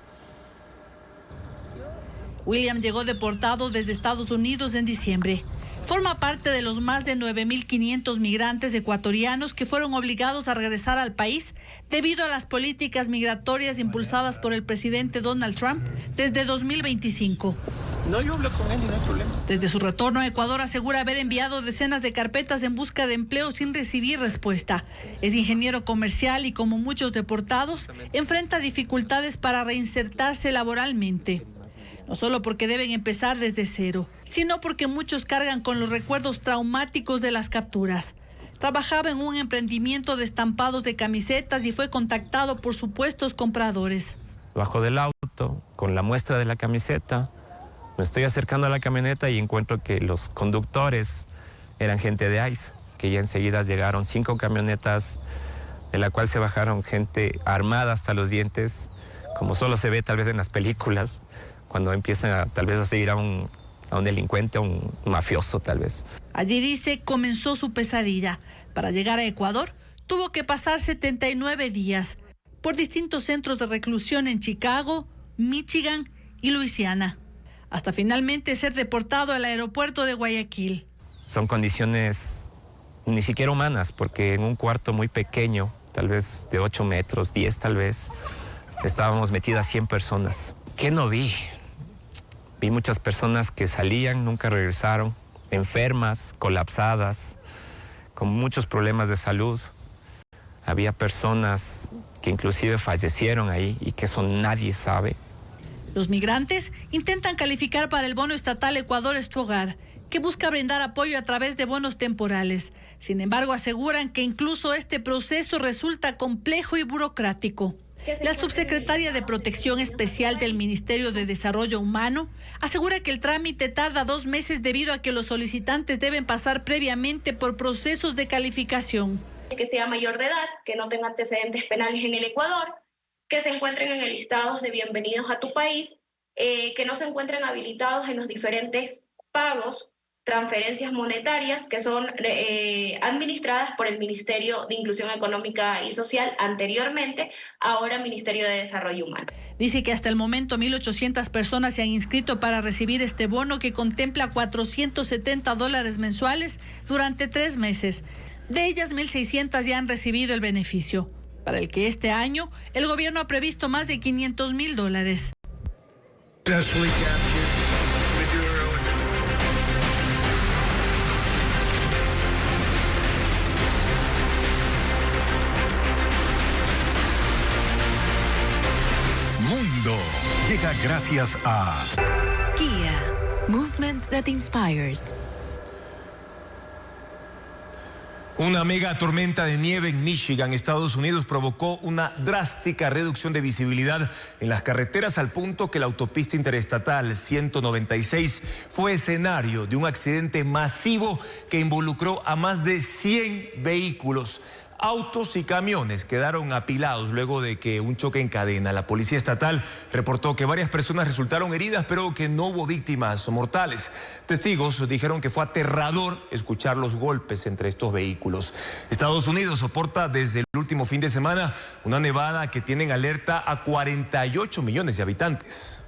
William llegó deportado desde Estados Unidos en diciembre. Forma parte de los más de 9.500 migrantes ecuatorianos que fueron obligados a regresar al país debido a las políticas migratorias impulsadas por el presidente Donald Trump desde 2025. No, yo hablo con él y no hay problema. Desde su retorno a Ecuador asegura haber enviado decenas de carpetas en busca de empleo sin recibir respuesta. Es ingeniero comercial y, como muchos deportados, enfrenta dificultades para reinsertarse laboralmente. No solo porque deben empezar desde cero, sino porque muchos cargan con los recuerdos traumáticos de las capturas. Trabajaba en un emprendimiento de estampados de camisetas y fue contactado por supuestos compradores. Bajo del auto, con la muestra de la camiseta, me estoy acercando a la camioneta y encuentro que los conductores eran gente de ICE, que ya enseguida llegaron 5 camionetas, de la cual se bajaron gente armada hasta los dientes, como solo se ve tal vez en las películas, cuando empiezan tal vez a seguir a un delincuente, a un mafioso tal vez. Allí dice, comenzó su pesadilla. Para llegar a Ecuador, tuvo que pasar 79 días por distintos centros de reclusión en Chicago, Michigan y Luisiana, hasta finalmente ser deportado al aeropuerto de Guayaquil. Son condiciones ni siquiera humanas, porque en un cuarto muy pequeño, tal vez de 8 metros, 10 tal vez, estábamos metidas 100 personas. ¿Qué no vi? Vi muchas personas que salían, nunca regresaron, enfermas, colapsadas, con muchos problemas de salud. Había personas que inclusive fallecieron ahí y que eso nadie sabe. Los migrantes intentan calificar para el bono estatal Ecuador es tu hogar, que busca brindar apoyo a través de bonos temporales. Sin embargo, aseguran que incluso este proceso resulta complejo y burocrático. La subsecretaria de Protección Especial del Ministerio de Desarrollo Humano asegura que el trámite tarda 2 meses debido a que los solicitantes deben pasar previamente por procesos de calificación. Que sea mayor de edad, que no tenga antecedentes penales en el Ecuador, que se encuentren en el listado de bienvenidos a tu país, que no se encuentren habilitados en los diferentes pagos, transferencias monetarias que son administradas por el Ministerio de Inclusión Económica y Social anteriormente, ahora Ministerio de Desarrollo Humano. Dice que hasta el momento 1.800 personas se han inscrito para recibir este bono que contempla $470 mensuales durante 3 meses. De ellas, 1.600 ya han recibido el beneficio, para el que este año el gobierno ha previsto más de $500.000. Mundo llega gracias a Kia, movement that inspires. Una mega tormenta de nieve en Michigan, Estados Unidos, provocó una drástica reducción de visibilidad en las carreteras al punto que la autopista interestatal 196 fue escenario de un accidente masivo que involucró a más de 100 vehículos. Autos y camiones quedaron apilados luego de que un choque en cadena. La policía estatal reportó que varias personas resultaron heridas, pero que no hubo víctimas mortales. Testigos dijeron que fue aterrador escuchar los golpes entre estos vehículos. Estados Unidos soporta desde el último fin de semana una nevada que tiene en alerta a 48 millones de habitantes.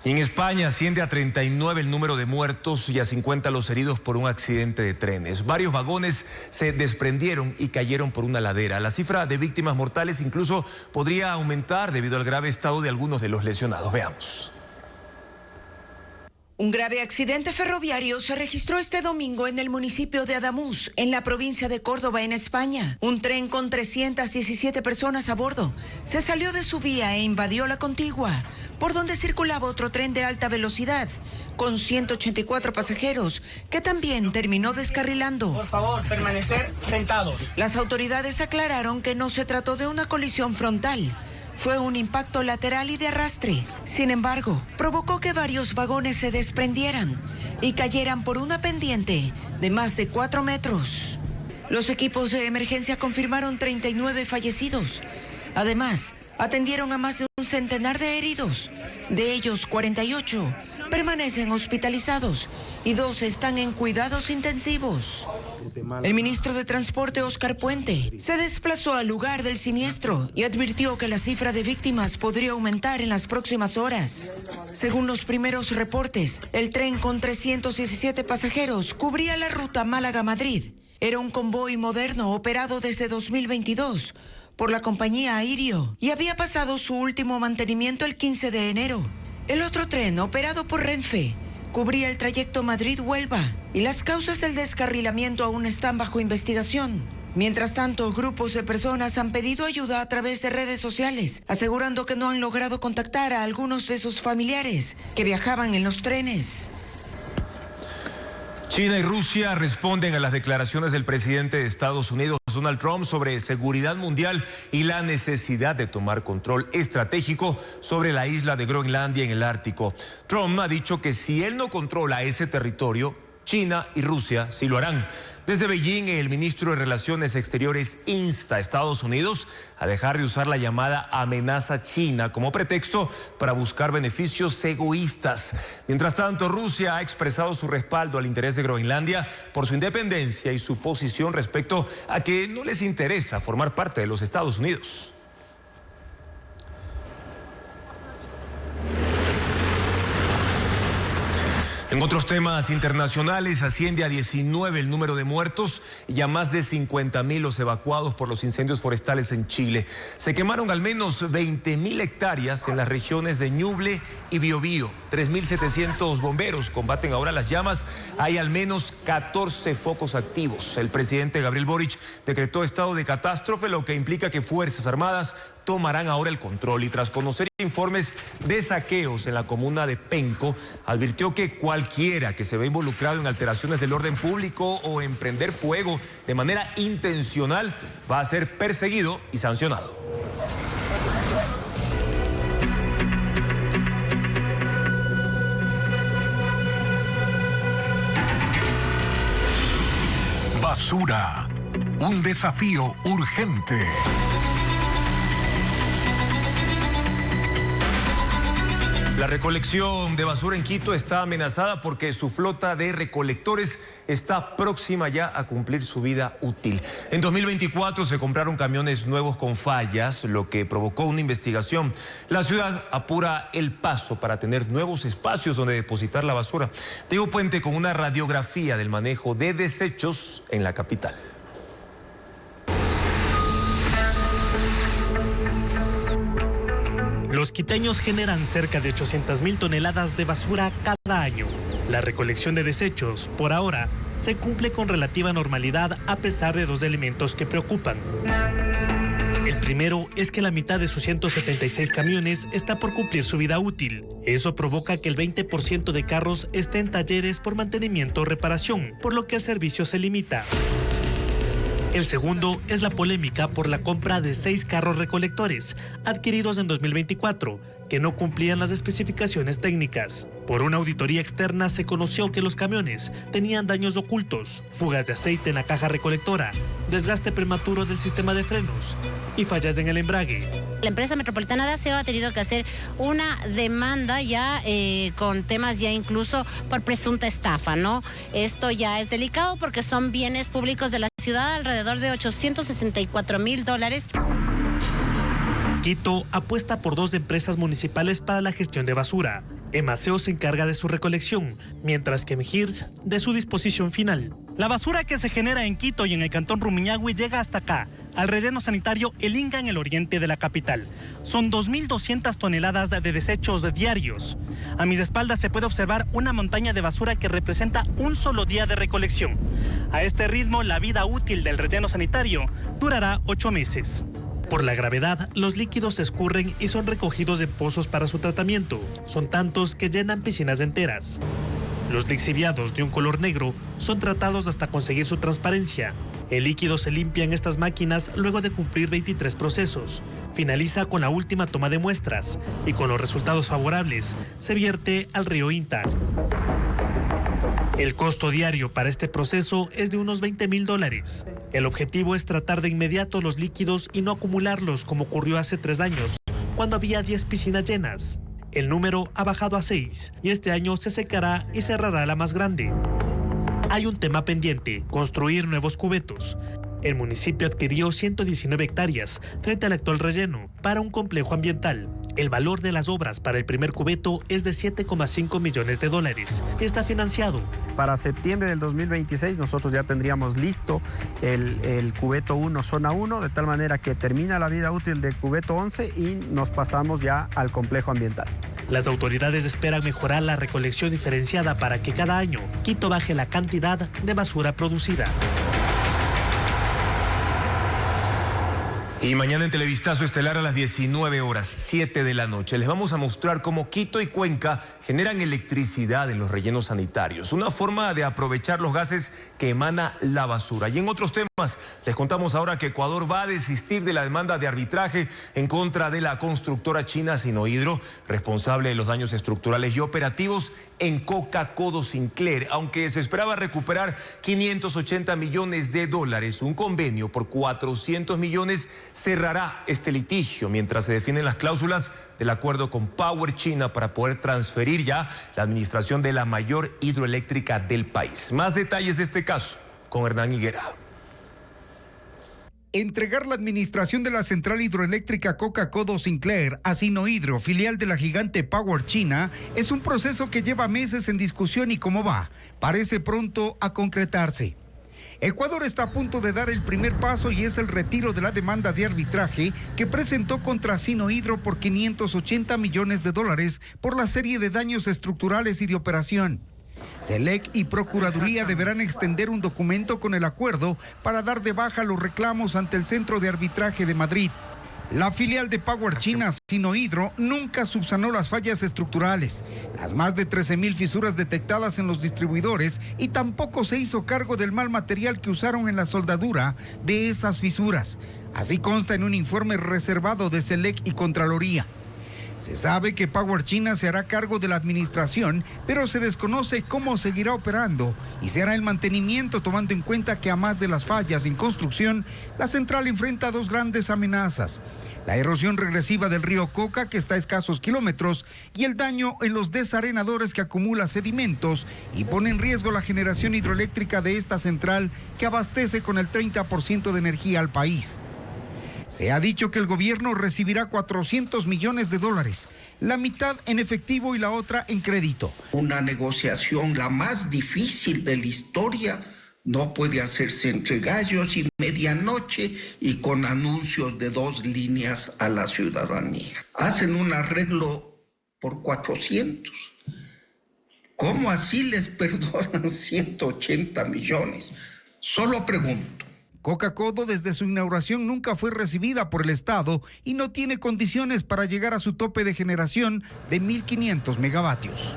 Y en España asciende a 39 el número de muertos y a 50 los heridos por un accidente de trenes. Varios vagones se desprendieron y cayeron por una ladera. La cifra de víctimas mortales incluso podría aumentar debido al grave estado de algunos de los lesionados. Veamos. Un grave accidente ferroviario se registró este domingo en el municipio de Adamuz, en la provincia de Córdoba, en España. Un tren con 317 personas a bordo se salió de su vía e invadió la contigua, por donde circulaba otro tren de alta velocidad, con 184 pasajeros, que también terminó descarrilando. Por favor, permanecer sentados. Las autoridades aclararon que no se trató de una colisión frontal. Fue un impacto lateral y de arrastre. Sin embargo, provocó que varios vagones se desprendieran y cayeran por una pendiente de más de 4 metros. Los equipos de emergencia confirmaron 39 fallecidos. Además, atendieron a más de un centenar de heridos. De ellos, 48 permanecen hospitalizados y 2 están en cuidados intensivos. El ministro de Transporte, Óscar Puente, se desplazó al lugar del siniestro y advirtió que la cifra de víctimas podría aumentar en las próximas horas. Según los primeros reportes, el tren con 317 pasajeros cubría la ruta Málaga-Madrid. Era un convoy moderno operado desde 2022 por la compañía Airio y había pasado su último mantenimiento el 15 de enero. El otro tren, operado por Renfe, cubría el trayecto Madrid-Huelva y las causas del descarrilamiento aún están bajo investigación. Mientras tanto, grupos de personas han pedido ayuda a través de redes sociales, asegurando que no han logrado contactar a algunos de sus familiares que viajaban en los trenes. China y Rusia responden a las declaraciones del presidente de Estados Unidos, Donald Trump, sobre seguridad mundial y la necesidad de tomar control estratégico sobre la isla de Groenlandia en el Ártico. Trump ha dicho que si él no controla ese territorio, China y Rusia sí lo harán. Desde Beijing, el ministro de Relaciones Exteriores insta a Estados Unidos a dejar de usar la llamada amenaza china como pretexto para buscar beneficios egoístas. Mientras tanto, Rusia ha expresado su respaldo al interés de Groenlandia por su independencia y su posición respecto a que no les interesa formar parte de los Estados Unidos. En otros temas internacionales, asciende a 19 el número de muertos y a más de 50.000 los evacuados por los incendios forestales en Chile. Se quemaron al menos 20.000 hectáreas en las regiones de Ñuble y Biobío. 3.700 bomberos combaten ahora las llamas. Hay al menos 14 focos activos. El presidente Gabriel Boric decretó estado de catástrofe, lo que implica que Fuerzas Armadas tomarán ahora el control, y tras conocer informes de saqueos en la comuna de Penco, advirtió que cualquiera que se ve involucrado en alteraciones del orden público o en prender fuego de manera intencional va a ser perseguido y sancionado. Basura, un desafío urgente. La recolección de basura en Quito está amenazada porque su flota de recolectores está próxima ya a cumplir su vida útil. En 2024 se compraron camiones nuevos con fallas, lo que provocó una investigación. La ciudad apura el paso para tener nuevos espacios donde depositar la basura. Diego Puente con una radiografía del manejo de desechos en la capital. Los quiteños generan cerca de 800.000 toneladas de basura cada año. La recolección de desechos, por ahora, se cumple con relativa normalidad a pesar de 2 elementos que preocupan. El primero es que la mitad de sus 176 camiones está por cumplir su vida útil. Eso provoca que el 20% de carros esté en talleres por mantenimiento o reparación, por lo que el servicio se limita. El segundo es la polémica por la compra de 6 carros recolectores, adquiridos en 2024, que no cumplían las especificaciones técnicas. Por una auditoría externa se conoció que los camiones tenían daños ocultos, fugas de aceite en la caja recolectora, desgaste prematuro del sistema de frenos y fallas en el embrague. La empresa metropolitana de aseo ha tenido que hacer una demanda ya con temas ya incluso por presunta estafa, ¿no? Esto ya es delicado porque son bienes públicos de la ciudad, alrededor de $864.000. Quito apuesta por 2 empresas municipales para la gestión de basura. Emaceo se encarga de su recolección, mientras que Mejirs de su disposición final. La basura que se genera en Quito y en el cantón Rumiñahui llega hasta acá, al relleno sanitario El Inca en el oriente de la capital. Son 2.200 toneladas de desechos diarios. A mis espaldas se puede observar una montaña de basura que representa un solo día de recolección. A este ritmo, la vida útil del relleno sanitario durará 8 meses. Por la gravedad, los líquidos se escurren y son recogidos de pozos para su tratamiento. Son tantos que llenan piscinas enteras. Los lixiviados de un color negro son tratados hasta conseguir su transparencia. El líquido se limpia en estas máquinas luego de cumplir 23 procesos. Finaliza con la última toma de muestras y con los resultados favorables se vierte al río Inta. El costo diario para este proceso es de unos $20.000. El objetivo es tratar de inmediato los líquidos y no acumularlos como ocurrió hace 3 años, cuando había 10 piscinas llenas. El número ha bajado a 6 y este año se secará y cerrará la más grande. Hay un tema pendiente: construir nuevos cubetos. El municipio adquirió 119 hectáreas frente al actual relleno para un complejo ambiental. El valor de las obras para el primer cubeto es de $7,5 millones y está financiado. Para septiembre del 2026 nosotros ya tendríamos listo el cubeto 1, zona 1, de tal manera que termina la vida útil del cubeto 11 y nos pasamos ya al complejo ambiental. Las autoridades esperan mejorar la recolección diferenciada para que cada año Quito baje la cantidad de basura producida. Y mañana en Televistazo Estelar a las 19 horas, 7 de la noche, les vamos a mostrar cómo Quito y Cuenca generan electricidad en los rellenos sanitarios. Una forma de aprovechar los gases que emana la basura. Y en otros temas, les contamos ahora que Ecuador va a desistir de la demanda de arbitraje en contra de la constructora china Sinohydro, responsable de los daños estructurales y operativos en Coca-Codo Sinclair, aunque se esperaba recuperar $580 millones. Un convenio por 400 millones cerrará este litigio mientras se definen las cláusulas del acuerdo con Power China para poder transferir ya la administración de la mayor hidroeléctrica del país. Más detalles de este caso con Hernán Higuera. Entregar la administración de la central hidroeléctrica Coca-Codo Sinclair a Sinohydro, filial de la gigante Power China, es un proceso que lleva meses en discusión y como va, parece pronto a concretarse. Ecuador está a punto de dar el primer paso y es el retiro de la demanda de arbitraje que presentó contra Sinohydro por $580 millones por la serie de daños estructurales y de operación. SELEC y Procuraduría deberán extender un documento con el acuerdo para dar de baja los reclamos ante el Centro de Arbitraje de Madrid. La filial de Power China, Sinohydro, nunca subsanó las fallas estructurales, las más de 13,000 fisuras detectadas en los distribuidores y tampoco se hizo cargo del mal material que usaron en la soldadura de esas fisuras. Así consta en un informe reservado de SELEC y Contraloría. Se sabe que Power China se hará cargo de la administración, pero se desconoce cómo seguirá operando y se hará el mantenimiento tomando en cuenta que a más de las fallas en construcción, la central enfrenta 2 grandes amenazas: la erosión regresiva del río Coca, que está a escasos kilómetros, y el daño en los desarenadores que acumula sedimentos y pone en riesgo la generación hidroeléctrica de esta central que abastece con el 30% de energía al país. Se ha dicho que el gobierno recibirá $400 millones, la mitad en efectivo y la otra en crédito. Una negociación la más difícil de la historia no puede hacerse entre gallos y medianoche y con anuncios de 2 líneas a la ciudadanía. Hacen un arreglo por 400. ¿Cómo así les perdonan 180 millones? Solo pregunto. Coca-Codo desde su inauguración nunca fue recibida por el Estado y no tiene condiciones para llegar a su tope de generación de 1.500 megavatios.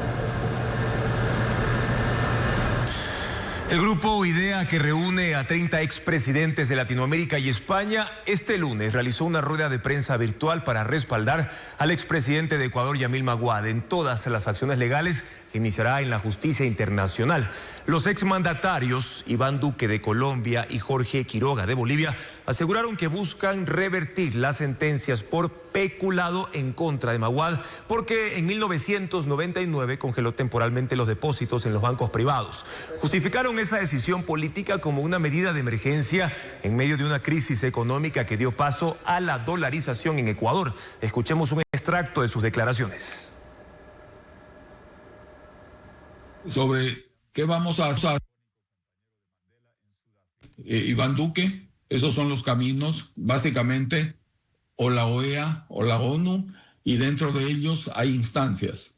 El grupo IDEA, que reúne a 30 expresidentes de Latinoamérica y España, este lunes realizó una rueda de prensa virtual para respaldar al expresidente de Ecuador, Yamil Maguad, en todas las acciones legales que iniciará en la justicia internacional. Los exmandatarios, Iván Duque de Colombia y Jorge Quiroga de Bolivia, aseguraron que buscan revertir las sentencias por peculado en contra de Maguad, porque en 1999 congeló temporalmente los depósitos en los bancos privados. Justificaron esa decisión política como una medida de emergencia en medio de una crisis económica que dio paso a la dolarización en Ecuador. Escuchemos un extracto de sus declaraciones. sobre qué vamos a hacer. Iván Duque, esos son los caminos, básicamente, o la OEA o la ONU, y dentro de ellos hay instancias.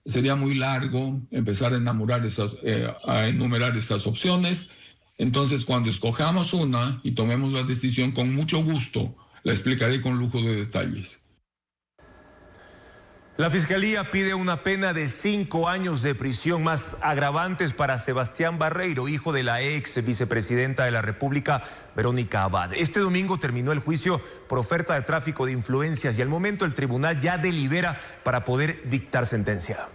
Sería muy largo empezar a enumerar estas opciones. Entonces, cuando escojamos una y tomemos la decisión, con mucho gusto la explicaré con lujo de detalles. La Fiscalía pide una pena de 5 años de prisión más agravantes para Sebastián Barreiro, hijo de la ex vicepresidenta de la República, Verónica Abad. Este domingo terminó el juicio por oferta de tráfico de influencias y al momento el tribunal ya delibera para poder dictar sentencia.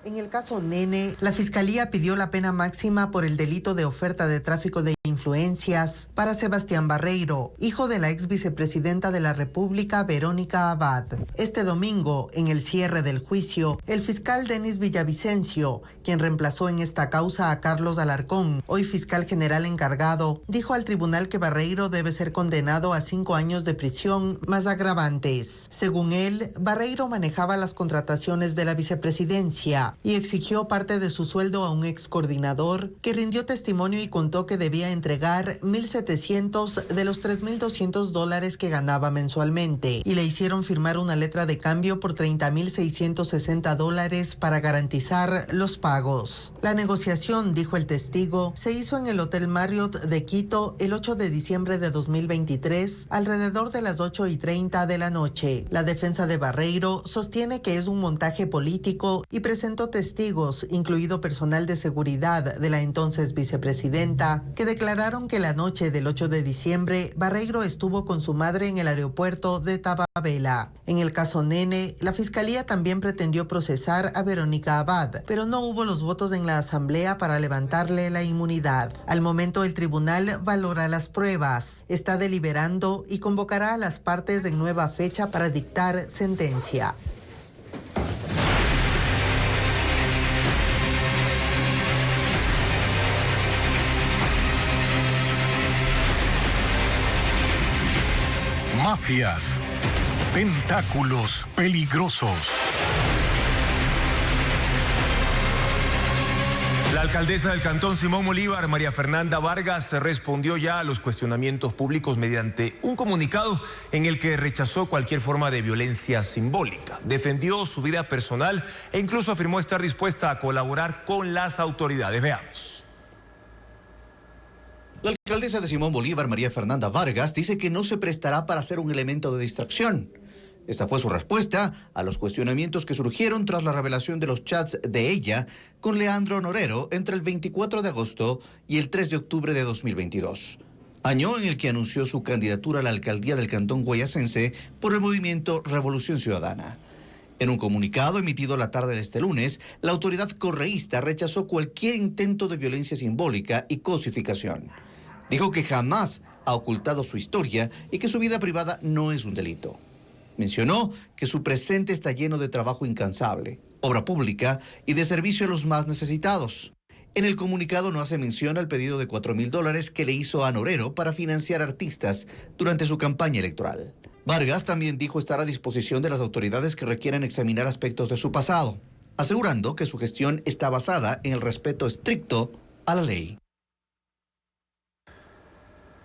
En el caso Nene, la Fiscalía pidió la pena máxima por el delito de oferta de tráfico de influencias para Sebastián Barreiro, hijo de la ex vicepresidenta de la República, Verónica Abad. Este domingo, en el cierre del juicio, el fiscal Denis Villavicencio, quien reemplazó en esta causa a Carlos Alarcón, hoy fiscal general encargado, dijo al tribunal que Barreiro debe ser condenado a 5 años de prisión más agravantes. Según él, Barreiro manejaba las contrataciones de la vicepresidencia y exigió parte de su sueldo a un ex coordinador que rindió testimonio y contó que debía entregar 1.700 de los $3.200 que ganaba mensualmente y le hicieron firmar una letra de cambio por $30.660 para garantizar los pagos. La negociación, dijo el testigo, se hizo en el Hotel Marriott de Quito el 8 de diciembre de 2023 alrededor de las 8:30 de la noche. La defensa de Barreiro sostiene que es un montaje político y presentó testigos, incluido personal de seguridad de la entonces vicepresidenta, que declararon que la noche del 8 de diciembre Barreiro estuvo con su madre en el aeropuerto de Tababela. En el caso Nene, la Fiscalía también pretendió procesar a Verónica Abad, pero no hubo los votos en la Asamblea para levantarle la inmunidad. Al momento, el tribunal valora las pruebas, está deliberando y convocará a las partes en nueva fecha para dictar sentencia. Mafias, tentáculos peligrosos. La alcaldesa del Cantón Simón Bolívar, María Fernanda Vargas, respondió ya a los cuestionamientos públicos mediante un comunicado en el que rechazó cualquier forma de violencia simbólica. Defendió su vida personal e incluso afirmó estar dispuesta a colaborar con las autoridades. Veamos. La alcaldesa de Simón Bolívar, María Fernanda Vargas, dice que no se prestará para ser un elemento de distracción. Esta fue su respuesta a los cuestionamientos que surgieron tras la revelación de los chats de ella con Leandro Norero entre el 24 de agosto y el 3 de octubre de 2022, año en el que anunció su candidatura a la alcaldía del Cantón Guayacense por el movimiento Revolución Ciudadana. En un comunicado emitido la tarde de este lunes, la autoridad correísta rechazó cualquier intento de violencia simbólica y cosificación. Dijo que jamás ha ocultado su historia y que su vida privada no es un delito. Mencionó que su presente está lleno de trabajo incansable, obra pública y de servicio a los más necesitados. En el comunicado no hace mención al pedido de $4.000 que le hizo a Norero para financiar artistas durante su campaña electoral. Vargas también dijo estar a disposición de las autoridades que requieran examinar aspectos de su pasado, asegurando que su gestión está basada en el respeto estricto a la ley.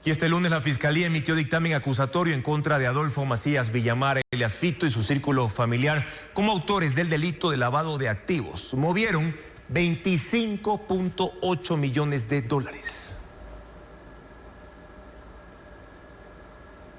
Y este lunes la Fiscalía emitió dictamen acusatorio en contra de Adolfo Macías Villamar, alias Fito, y su círculo familiar como autores del delito de lavado de activos. Movieron $25.8 millones.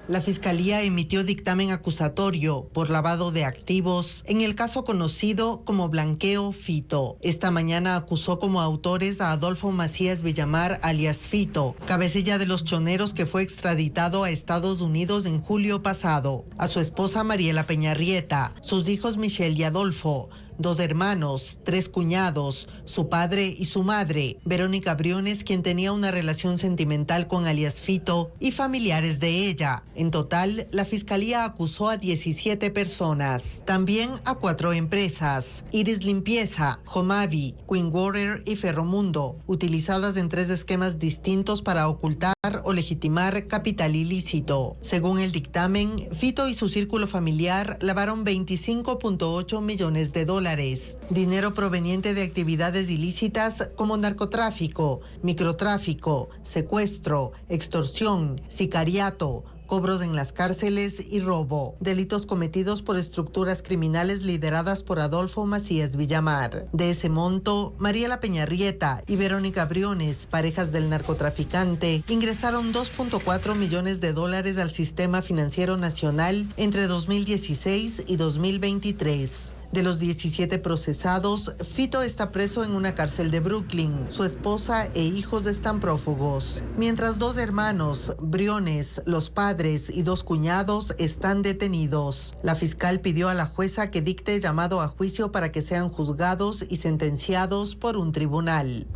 La Fiscalía emitió dictamen acusatorio por lavado de activos en el caso conocido como Blanqueo Fito. Esta mañana acusó como autores a Adolfo Macías Villamar, alias Fito, cabecilla de los choneros que fue extraditado a Estados Unidos en julio pasado, a su esposa Mariela Peñarrieta, sus hijos Michelle y Adolfo, 2 hermanos, 3 cuñados, su padre y su madre, Verónica Briones, quien tenía una relación sentimental con alias Fito, y familiares de ella. En total, la Fiscalía acusó a 17 personas. También a 4 empresas: Iris Limpieza, Homavi, Queen Water y Ferromundo, utilizadas en 3 esquemas distintos para ocultar o legitimar capital ilícito. Según el dictamen, Fito y su círculo familiar lavaron $25.8 millones dinero proveniente de actividades ilícitas como narcotráfico, microtráfico, secuestro, extorsión, sicariato, cobros en las cárceles y robo, delitos cometidos por estructuras criminales lideradas por Adolfo Macías Villamar. De ese monto, Mariela Peñarrieta y Verónica Briones, parejas del narcotraficante, ingresaron $2.4 millones al sistema financiero nacional entre 2016 y 2023. De los 17 procesados, Fito está preso en una cárcel de Brooklyn. Su esposa e hijos están prófugos, mientras 2 hermanos, Briones, los padres y 2 cuñados están detenidos. La fiscal pidió a la jueza que dicte llamado a juicio para que sean juzgados y sentenciados por un tribunal.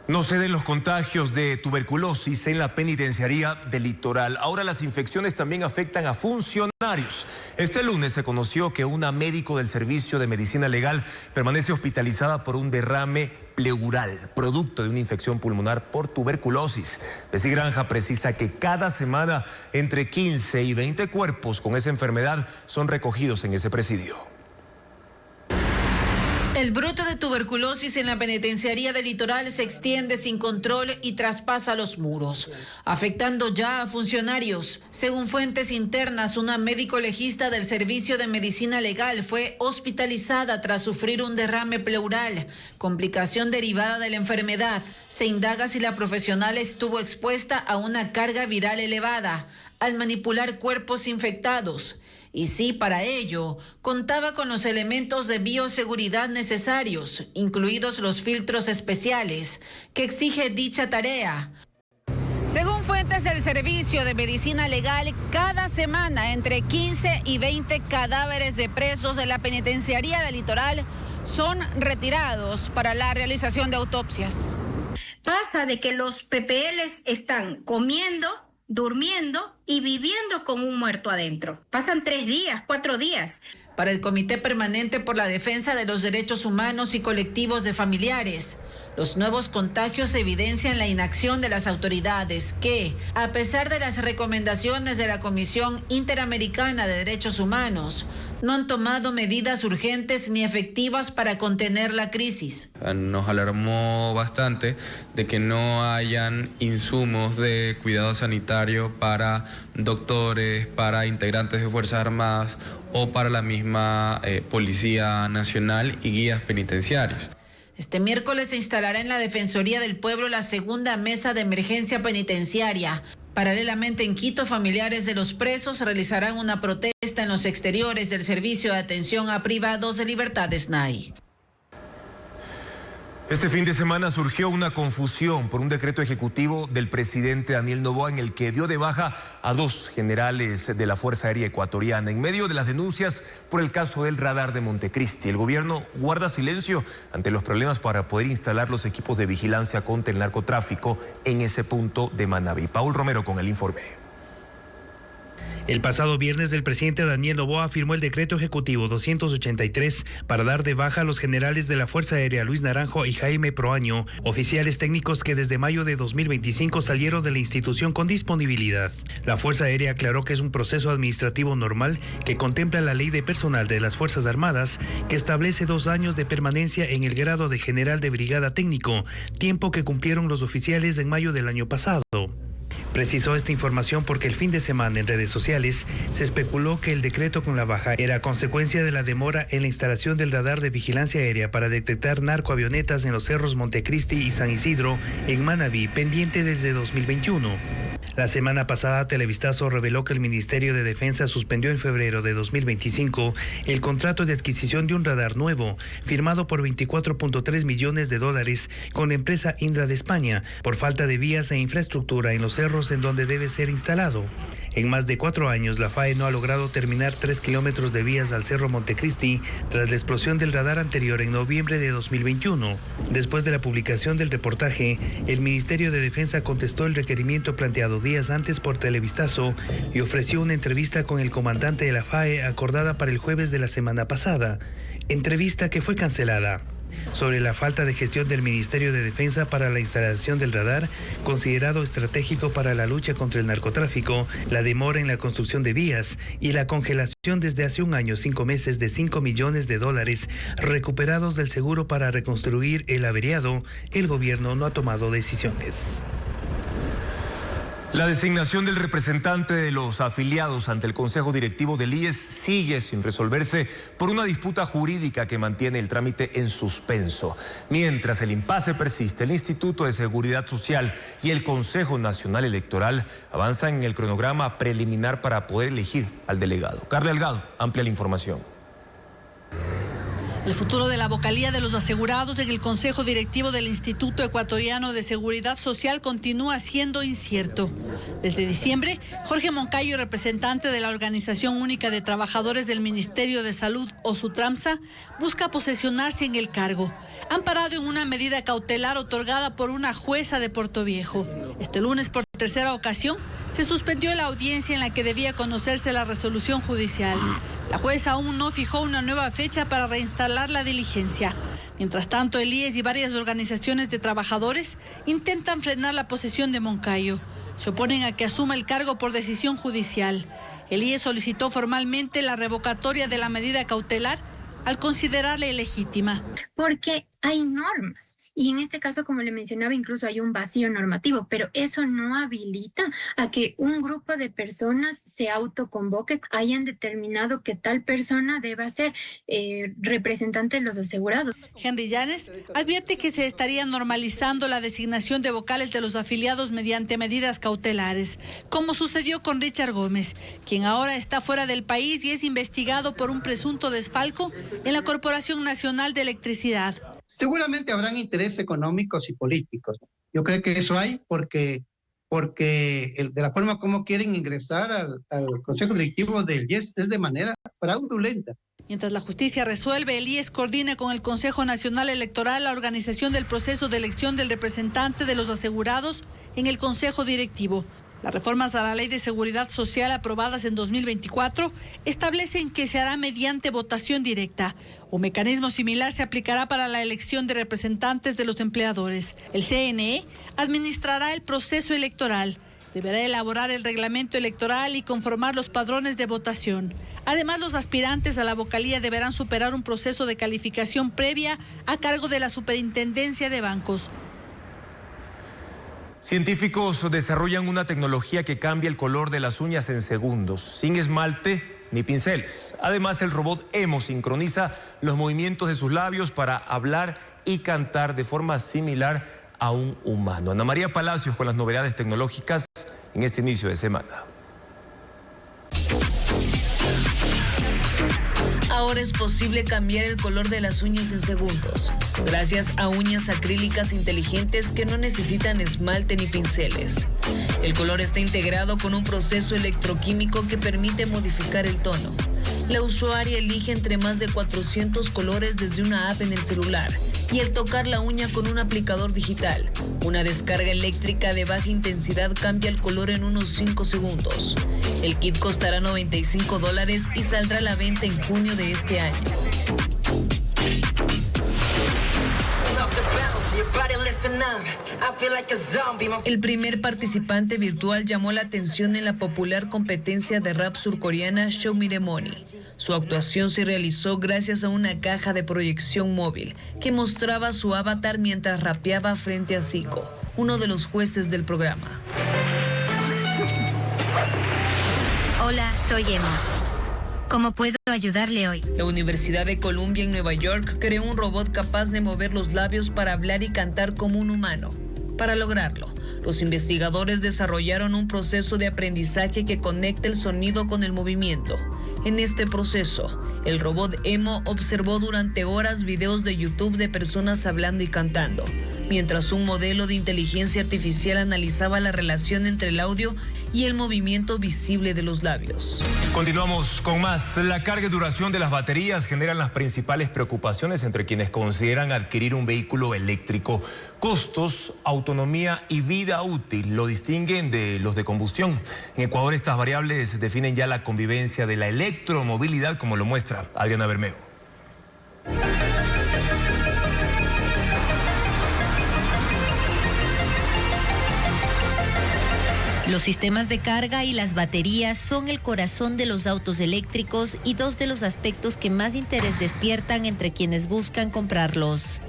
No ceden los contagios de tuberculosis en la penitenciaría del Litoral. Ahora las infecciones también afectan a funcionarios. Este lunes se conoció que una médico del Servicio de Medicina Legal permanece hospitalizada por un derrame pleural, producto de una infección pulmonar por tuberculosis. Bessie Granja precisa que cada semana entre 15 y 20 cuerpos con esa enfermedad son recogidos en ese presidio. El brote de tuberculosis en la penitenciaría del Litoral se extiende sin control y traspasa los muros, afectando ya a funcionarios. Según fuentes internas, una médico legista del Servicio de Medicina Legal fue hospitalizada tras sufrir un derrame pleural, complicación derivada de la enfermedad. Se indaga si la profesional estuvo expuesta a una carga viral elevada al manipular cuerpos infectados. Y sí, para ello, contaba con los elementos de bioseguridad necesarios, incluidos los filtros especiales que exige dicha tarea. Según fuentes del Servicio de Medicina Legal, cada semana entre 15 y 20 cadáveres de presos de la penitenciaría del Litoral son retirados para la realización de autopsias. Pasa de que los PPLs están comiendo, durmiendo y viviendo con un muerto adentro. Pasan 3 días, 4 días. Para el Comité Permanente por la Defensa de los Derechos Humanos y Colectivos de Familiares, los nuevos contagios evidencian la inacción de las autoridades que, a pesar de las recomendaciones de la Comisión Interamericana de Derechos Humanos, no han tomado medidas urgentes ni efectivas para contener la crisis. Nos alarmó bastante de que no hayan insumos de cuidado sanitario para doctores, para integrantes de Fuerzas Armadas o para la misma Policía Nacional y guías penitenciarios. Este miércoles se instalará en la Defensoría del Pueblo la segunda mesa de emergencia penitenciaria. Paralelamente, en Quito, familiares de los presos realizarán una protesta en los exteriores del Servicio de Atención a Privados de Libertad SNAI. Este fin de semana surgió una confusión por un decreto ejecutivo del presidente Daniel Noboa en el que dio de baja a 2 generales de la Fuerza Aérea Ecuatoriana. En medio de las denuncias por el caso del radar de Montecristi, el gobierno guarda silencio ante los problemas para poder instalar los equipos de vigilancia contra el narcotráfico en ese punto de Manabí. Paul Romero con el informe. El pasado viernes, el presidente Daniel Noboa firmó el decreto ejecutivo 283 para dar de baja a los generales de la Fuerza Aérea Luis Naranjo y Jaime Proaño, oficiales técnicos que desde mayo de 2025 salieron de la institución con disponibilidad. La Fuerza Aérea aclaró que es un proceso administrativo normal que contempla la Ley de Personal de las Fuerzas Armadas, que establece 2 años de permanencia en el grado de general de brigada técnico, tiempo que cumplieron los oficiales en mayo del año pasado. Precisó esta información porque el fin de semana en redes sociales se especuló que el decreto con la baja era consecuencia de la demora en la instalación del radar de vigilancia aérea para detectar narcoavionetas en los cerros Montecristi y San Isidro en Manabí, pendiente desde 2021. La semana pasada, Televistazo reveló que el Ministerio de Defensa suspendió en febrero de 2025 el contrato de adquisición de un radar nuevo, firmado por $24.3 millones con la empresa Indra de España, por falta de vías e infraestructura en los cerros en donde debe ser instalado. En más de 4 años, la FAE no ha logrado terminar 3 kilómetros de vías al Cerro Montecristi tras la explosión del radar anterior en noviembre de 2021. Después de la publicación del reportaje, el Ministerio de Defensa contestó el requerimiento planteado días antes por Televistazo y ofreció una entrevista con el comandante de la FAE acordada para el jueves de la semana pasada, entrevista que fue cancelada. sobre la falta de gestión del Ministerio de Defensa para la instalación del radar, considerado estratégico para la lucha contra el narcotráfico, la demora en la construcción de vías y la congelación desde hace un año, 5 meses de $5 millones recuperados del seguro para reconstruir el averiado, el gobierno no ha tomado decisiones. La designación del representante de los afiliados ante el Consejo Directivo del IES sigue sin resolverse por una disputa jurídica que mantiene el trámite en suspenso. Mientras el impasse persiste, el Instituto de Seguridad Social y el Consejo Nacional Electoral avanzan en el cronograma preliminar para poder elegir al delegado. Carla Delgado amplia la información. El futuro de la vocalía de los asegurados en el Consejo Directivo del Instituto Ecuatoriano de Seguridad Social continúa siendo incierto. Desde diciembre, Jorge Moncayo, representante de la Organización Única de Trabajadores del Ministerio de Salud, OSUTRAMSA, busca posesionarse en el cargo, amparado en una medida cautelar otorgada por una jueza de Portoviejo. Este lunes, por tercera ocasión, se suspendió la audiencia en la que debía conocerse la resolución judicial. La jueza aún no fijó una nueva fecha para reinstalar la diligencia. Mientras tanto, el IES y varias organizaciones de trabajadores intentan frenar la posesión de Moncayo. Se oponen a que asuma el cargo por decisión judicial. El IES solicitó formalmente la revocatoria de la medida cautelar al considerarla ilegítima. Porque hay normas. Y en este caso, como le mencionaba, incluso hay un vacío normativo, pero eso no habilita a que un grupo de personas se autoconvoque, hayan determinado que tal persona deba ser representante de los asegurados. Henry Llanes advierte que se estaría normalizando la designación de vocales de los afiliados mediante medidas cautelares, como sucedió con Richard Gómez, quien ahora está fuera del país y es investigado por un presunto desfalco en la Corporación Nacional de Electricidad. Seguramente habrán intereses económicos y políticos. Yo creo que eso hay porque de la forma como quieren ingresar al Consejo Directivo del IES es de manera fraudulenta. Mientras la justicia resuelve, el IES coordina con el Consejo Nacional Electoral la organización del proceso de elección del representante de los asegurados en el Consejo Directivo. Las reformas a la Ley de Seguridad Social aprobadas en 2024 establecen que se hará mediante votación directa. Un mecanismo similar se aplicará para la elección de representantes de los empleadores. El CNE administrará el proceso electoral. Deberá elaborar el reglamento electoral y conformar los padrones de votación. Además, los aspirantes a la vocalía deberán superar un proceso de calificación previa a cargo de la Superintendencia de Bancos. Científicos desarrollan una tecnología que cambia el color de las uñas en segundos, sin esmalte ni pinceles. Además, el robot Emo sincroniza los movimientos de sus labios para hablar y cantar de forma similar a un humano. Ana María Palacios con las novedades tecnológicas en este inicio de semana. Ahora es posible cambiar el color de las uñas en segundos, gracias a uñas acrílicas inteligentes que no necesitan esmalte ni pinceles. El color está integrado con un proceso electroquímico que permite modificar el tono. La usuaria elige entre más de 400 colores desde una app en el celular y al tocar la uña con un aplicador digital, una descarga eléctrica de baja intensidad cambia el color en unos 5 segundos. El kit costará $95 y saldrá a la venta en junio de este año. El primer participante virtual llamó la atención en la popular competencia de rap surcoreana Show Me the Money. Su actuación se realizó gracias a una caja de proyección móvil que mostraba su avatar mientras rapeaba frente a Zico, uno de los jueces del programa. Hola, soy Emma. ¿Cómo puedo ayudarle hoy? La Universidad de Columbia en Nueva York creó un robot capaz de mover los labios para hablar y cantar como un humano. Para lograrlo, los investigadores desarrollaron un proceso de aprendizaje que conecta el sonido con el movimiento. En este proceso, el robot Emo observó durante horas videos de YouTube de personas hablando y cantando, mientras un modelo de inteligencia artificial analizaba la relación entre el audio y el movimiento visible de los labios. Continuamos con más. La carga y duración de las baterías generan las principales preocupaciones entre quienes consideran adquirir un vehículo eléctrico. Costos, autonomía y vida útil lo distinguen de los de combustión. En Ecuador estas variables definen ya la convivencia de la electromovilidad, como lo muestra Adriana Bermeo. Los sistemas de carga y las baterías son el corazón de los autos eléctricos y dos de los aspectos que más interés despiertan entre quienes buscan comprarlos.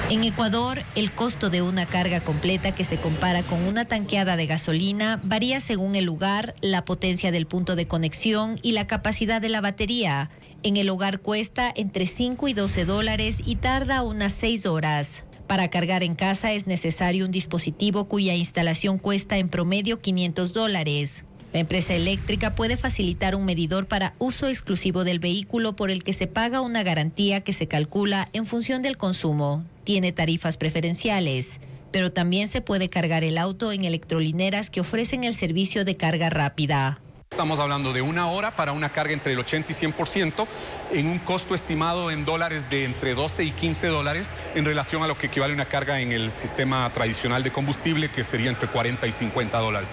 En Ecuador, el costo de una carga completa que se compara con una tanqueada de gasolina varía según el lugar, la potencia del punto de conexión y la capacidad de la batería. En el hogar cuesta entre 5 y 12 dólares y tarda unas 6 horas. Para cargar en casa es necesario un dispositivo cuya instalación cuesta en promedio 500 dólares. La empresa eléctrica puede facilitar un medidor para uso exclusivo del vehículo por el que se paga una garantía que se calcula en función del consumo. Tiene tarifas preferenciales, pero también se puede cargar el auto en electrolineras que ofrecen el servicio de carga rápida. Estamos hablando de 1 hora para una carga entre el 80 y 100% en un costo estimado en dólares de entre 12 y 15 dólares en relación a lo que equivale a una carga en el sistema tradicional de combustible, que sería entre 40 y 50 dólares.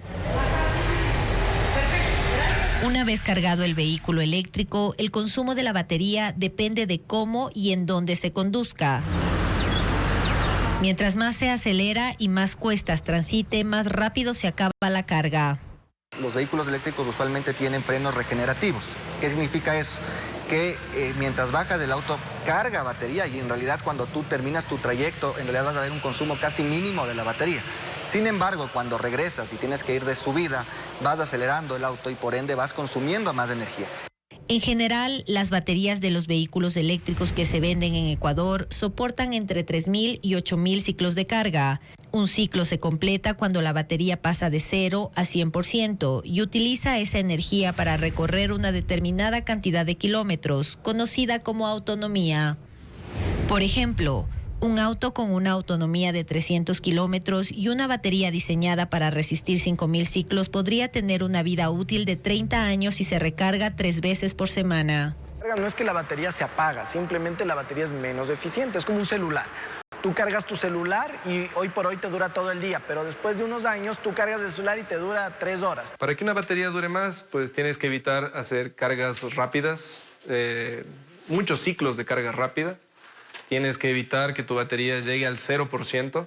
Una vez cargado el vehículo eléctrico, el consumo de la batería depende de cómo y en dónde se conduzca. Mientras más se acelera y más cuestas transite, más rápido se acaba la carga. Los vehículos eléctricos usualmente tienen frenos regenerativos. ¿Qué significa eso? Que mientras bajas del auto carga batería y en realidad cuando tú terminas tu trayecto, en realidad vas a ver un consumo casi mínimo de la batería. Sin embargo, cuando regresas y tienes que ir de subida, vas acelerando el auto y por ende vas consumiendo más energía. En general, las baterías de los vehículos eléctricos que se venden en Ecuador soportan entre 3.000 y 8.000 ciclos de carga. Un ciclo se completa cuando la batería pasa de 0 a 100% y utiliza esa energía para recorrer una determinada cantidad de kilómetros, conocida como autonomía. Por ejemplo, un auto con una autonomía de 300 kilómetros y una batería diseñada para resistir 5.000 ciclos podría tener una vida útil de 30 años si se recarga 3 veces por semana. No es que la batería se apaga, simplemente la batería es menos eficiente, es como un celular. Tú cargas tu celular y hoy por hoy te dura todo el día, pero después de unos años tú cargas el celular y te dura 3 horas. Para que una batería dure más, pues tienes que evitar hacer cargas rápidas, muchos ciclos de carga rápida. Tienes que evitar que tu batería llegue al 0%.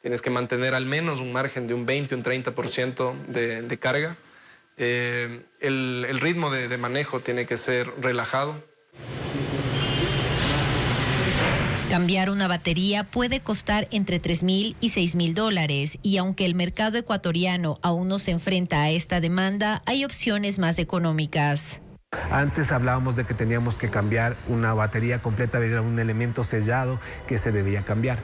Tienes que mantener al menos un margen de un 20 o un 30% de carga. El ritmo de manejo tiene que ser relajado. Cambiar una batería puede costar entre 3.000 y 6.000 dólares y aunque el mercado ecuatoriano aún no se enfrenta a esta demanda, hay opciones más económicas. Antes hablábamos de que teníamos que cambiar una batería completa, era un elemento sellado que se debía cambiar.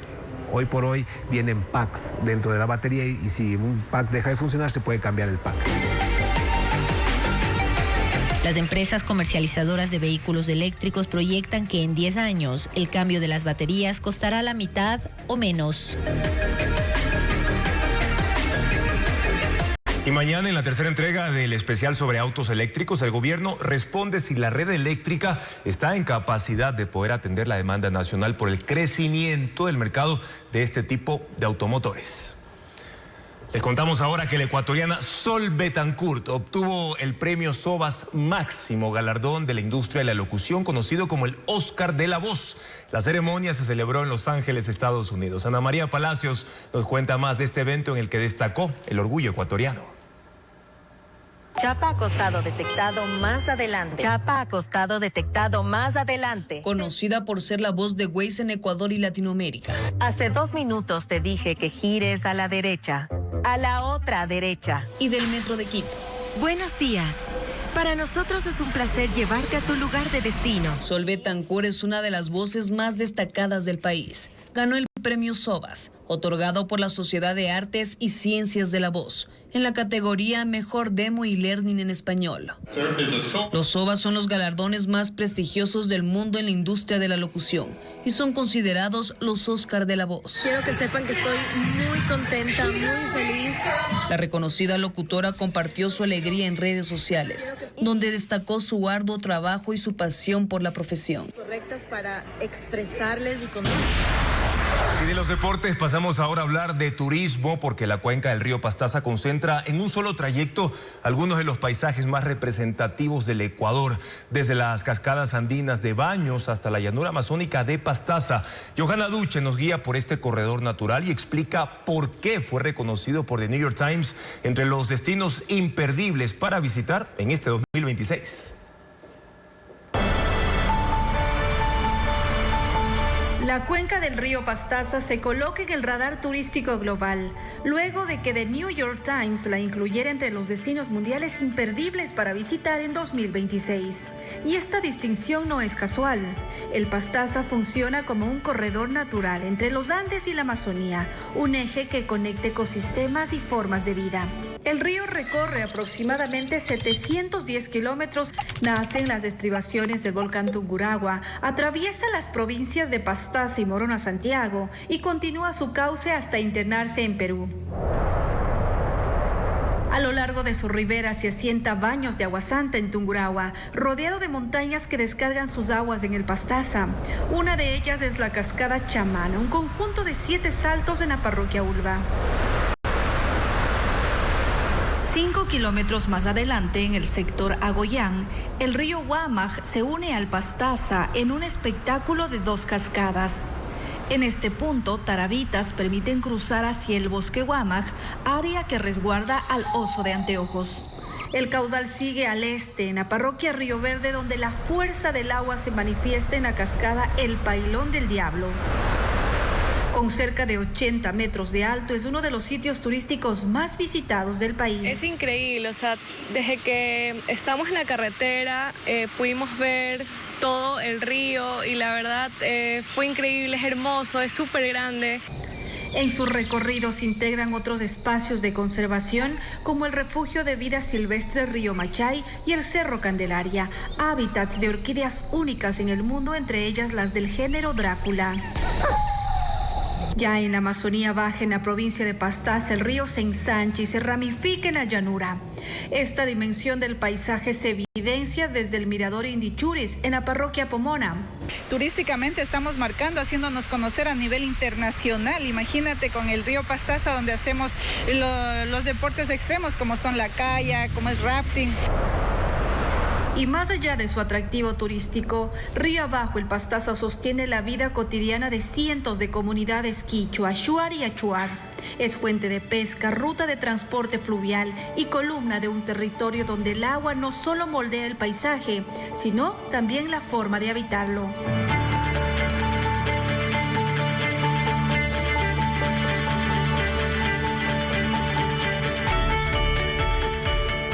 Hoy por hoy vienen packs dentro de la batería y si un pack deja de funcionar se puede cambiar el pack. Las empresas comercializadoras de vehículos eléctricos proyectan que en 10 años el cambio de las baterías costará la mitad o menos. Y mañana, en la tercera entrega del especial sobre autos eléctricos, el gobierno responde si la red eléctrica está en capacidad de poder atender la demanda nacional por el crecimiento del mercado de este tipo de automotores. Les contamos ahora que la ecuatoriana Sol Betancourt obtuvo el premio Sobas máximo galardón de la industria de la locución, conocido como el Oscar de la Voz. La ceremonia se celebró en Los Ángeles, Estados Unidos. Ana María Palacios nos cuenta más de este evento en el que destacó el orgullo ecuatoriano. Chapa acostado detectado más adelante. Chapa acostado detectado más adelante. Conocida por ser la voz de Waze en Ecuador y Latinoamérica. Hace 2 minutos te dije que gires a la derecha. A la otra derecha. Y del metro de Quito. Buenos días. Para nosotros es un placer llevarte a tu lugar de destino. Sol Betancourt es una de las voces más destacadas del país. Ganó el premio Sobas, otorgado por la Sociedad de Artes y Ciencias de la Voz, en la categoría Mejor Demo y Learning en Español. Los Sobas son los galardones más prestigiosos del mundo en la industria de la locución y son considerados los Óscar de la Voz. Quiero que sepan que estoy muy contenta, muy feliz. La reconocida locutora compartió su alegría en redes sociales, donde destacó su arduo trabajo y su pasión por la profesión. Correctas para expresarles y contar. Y de los deportes pasamos ahora a hablar de turismo, porque la cuenca del río Pastaza concentra en un solo trayecto algunos de los paisajes más representativos del Ecuador, desde las cascadas andinas de Baños hasta la llanura amazónica de Pastaza. Johanna Duche nos guía por este corredor natural y explica por qué fue reconocido por The New York Times entre los destinos imperdibles para visitar en este 2026. La cuenca del río Pastaza se coloca en el radar turístico global, luego de que The New York Times la incluyera entre los destinos mundiales imperdibles para visitar en 2026. Y esta distinción no es casual. El Pastaza funciona como un corredor natural entre los Andes y la Amazonía, un eje que conecta ecosistemas y formas de vida. El río recorre aproximadamente 710 kilómetros, nace en las estribaciones del volcán Tungurahua, atraviesa las provincias de Pastaza y Morona Santiago y continúa su cauce hasta internarse en Perú. A lo largo de su ribera se asienta Baños de Agua Santa en Tungurahua, rodeado de montañas que descargan sus aguas en el Pastaza. Una de ellas es la Cascada Chamana, un conjunto de 7 saltos en la parroquia Ulva. 5 kilómetros más adelante, en el sector Agoyán, el río Huamaj se une al Pastaza en un espectáculo de 2 cascadas. En este punto, tarabitas permiten cruzar hacia el bosque Huamaj, área que resguarda al oso de anteojos. El caudal sigue al este, en la parroquia Río Verde, donde la fuerza del agua se manifiesta en la cascada El Pailón del Diablo. Con cerca de 80 metros de alto, es uno de los sitios turísticos más visitados del país. Es increíble, o sea, desde que estamos en la carretera pudimos ver todo el río y la verdad fue increíble, es hermoso, es súper grande. En sus recorridos se integran otros espacios de conservación como el refugio de vida silvestre Río Machay y el Cerro Candelaria, hábitats de orquídeas únicas en el mundo, entre ellas las del género Drácula. Ya en la Amazonía Baja, en la provincia de Pastaza, el río se ensancha y se ramifica en la llanura. Esta dimensión del paisaje se evidencia desde el mirador Indichuris, en la parroquia Pomona. Turísticamente estamos marcando, haciéndonos conocer a nivel internacional. Imagínate con el río Pastaza, donde hacemos los deportes extremos, como son la kayak, como es rafting. Y más allá de su atractivo turístico, río abajo el Pastaza sostiene la vida cotidiana de cientos de comunidades quichua, shuar y achuar. Es fuente de pesca, ruta de transporte fluvial y columna de un territorio donde el agua no solo moldea el paisaje, sino también la forma de habitarlo.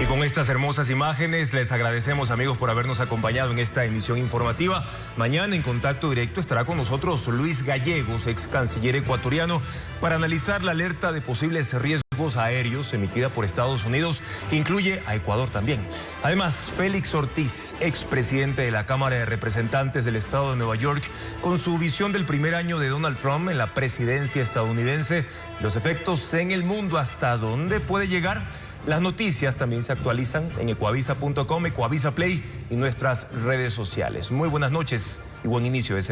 Y con estas hermosas imágenes les agradecemos, amigos, por habernos acompañado en esta emisión informativa. Mañana en Contacto Directo estará con nosotros Luis Gallegos, ex canciller ecuatoriano, para analizar la alerta de posibles riesgos aéreos emitida por Estados Unidos, que incluye a Ecuador también. Además, Félix Ortiz, expresidente de la Cámara de Representantes del Estado de Nueva York, con su visión del primer año de Donald Trump en la presidencia estadounidense, los efectos en el mundo, hasta dónde puede llegar. Las noticias también se actualizan en ecuavisa.com, Ecuavisa Play y nuestras redes sociales. Muy buenas noches y buen inicio de semana.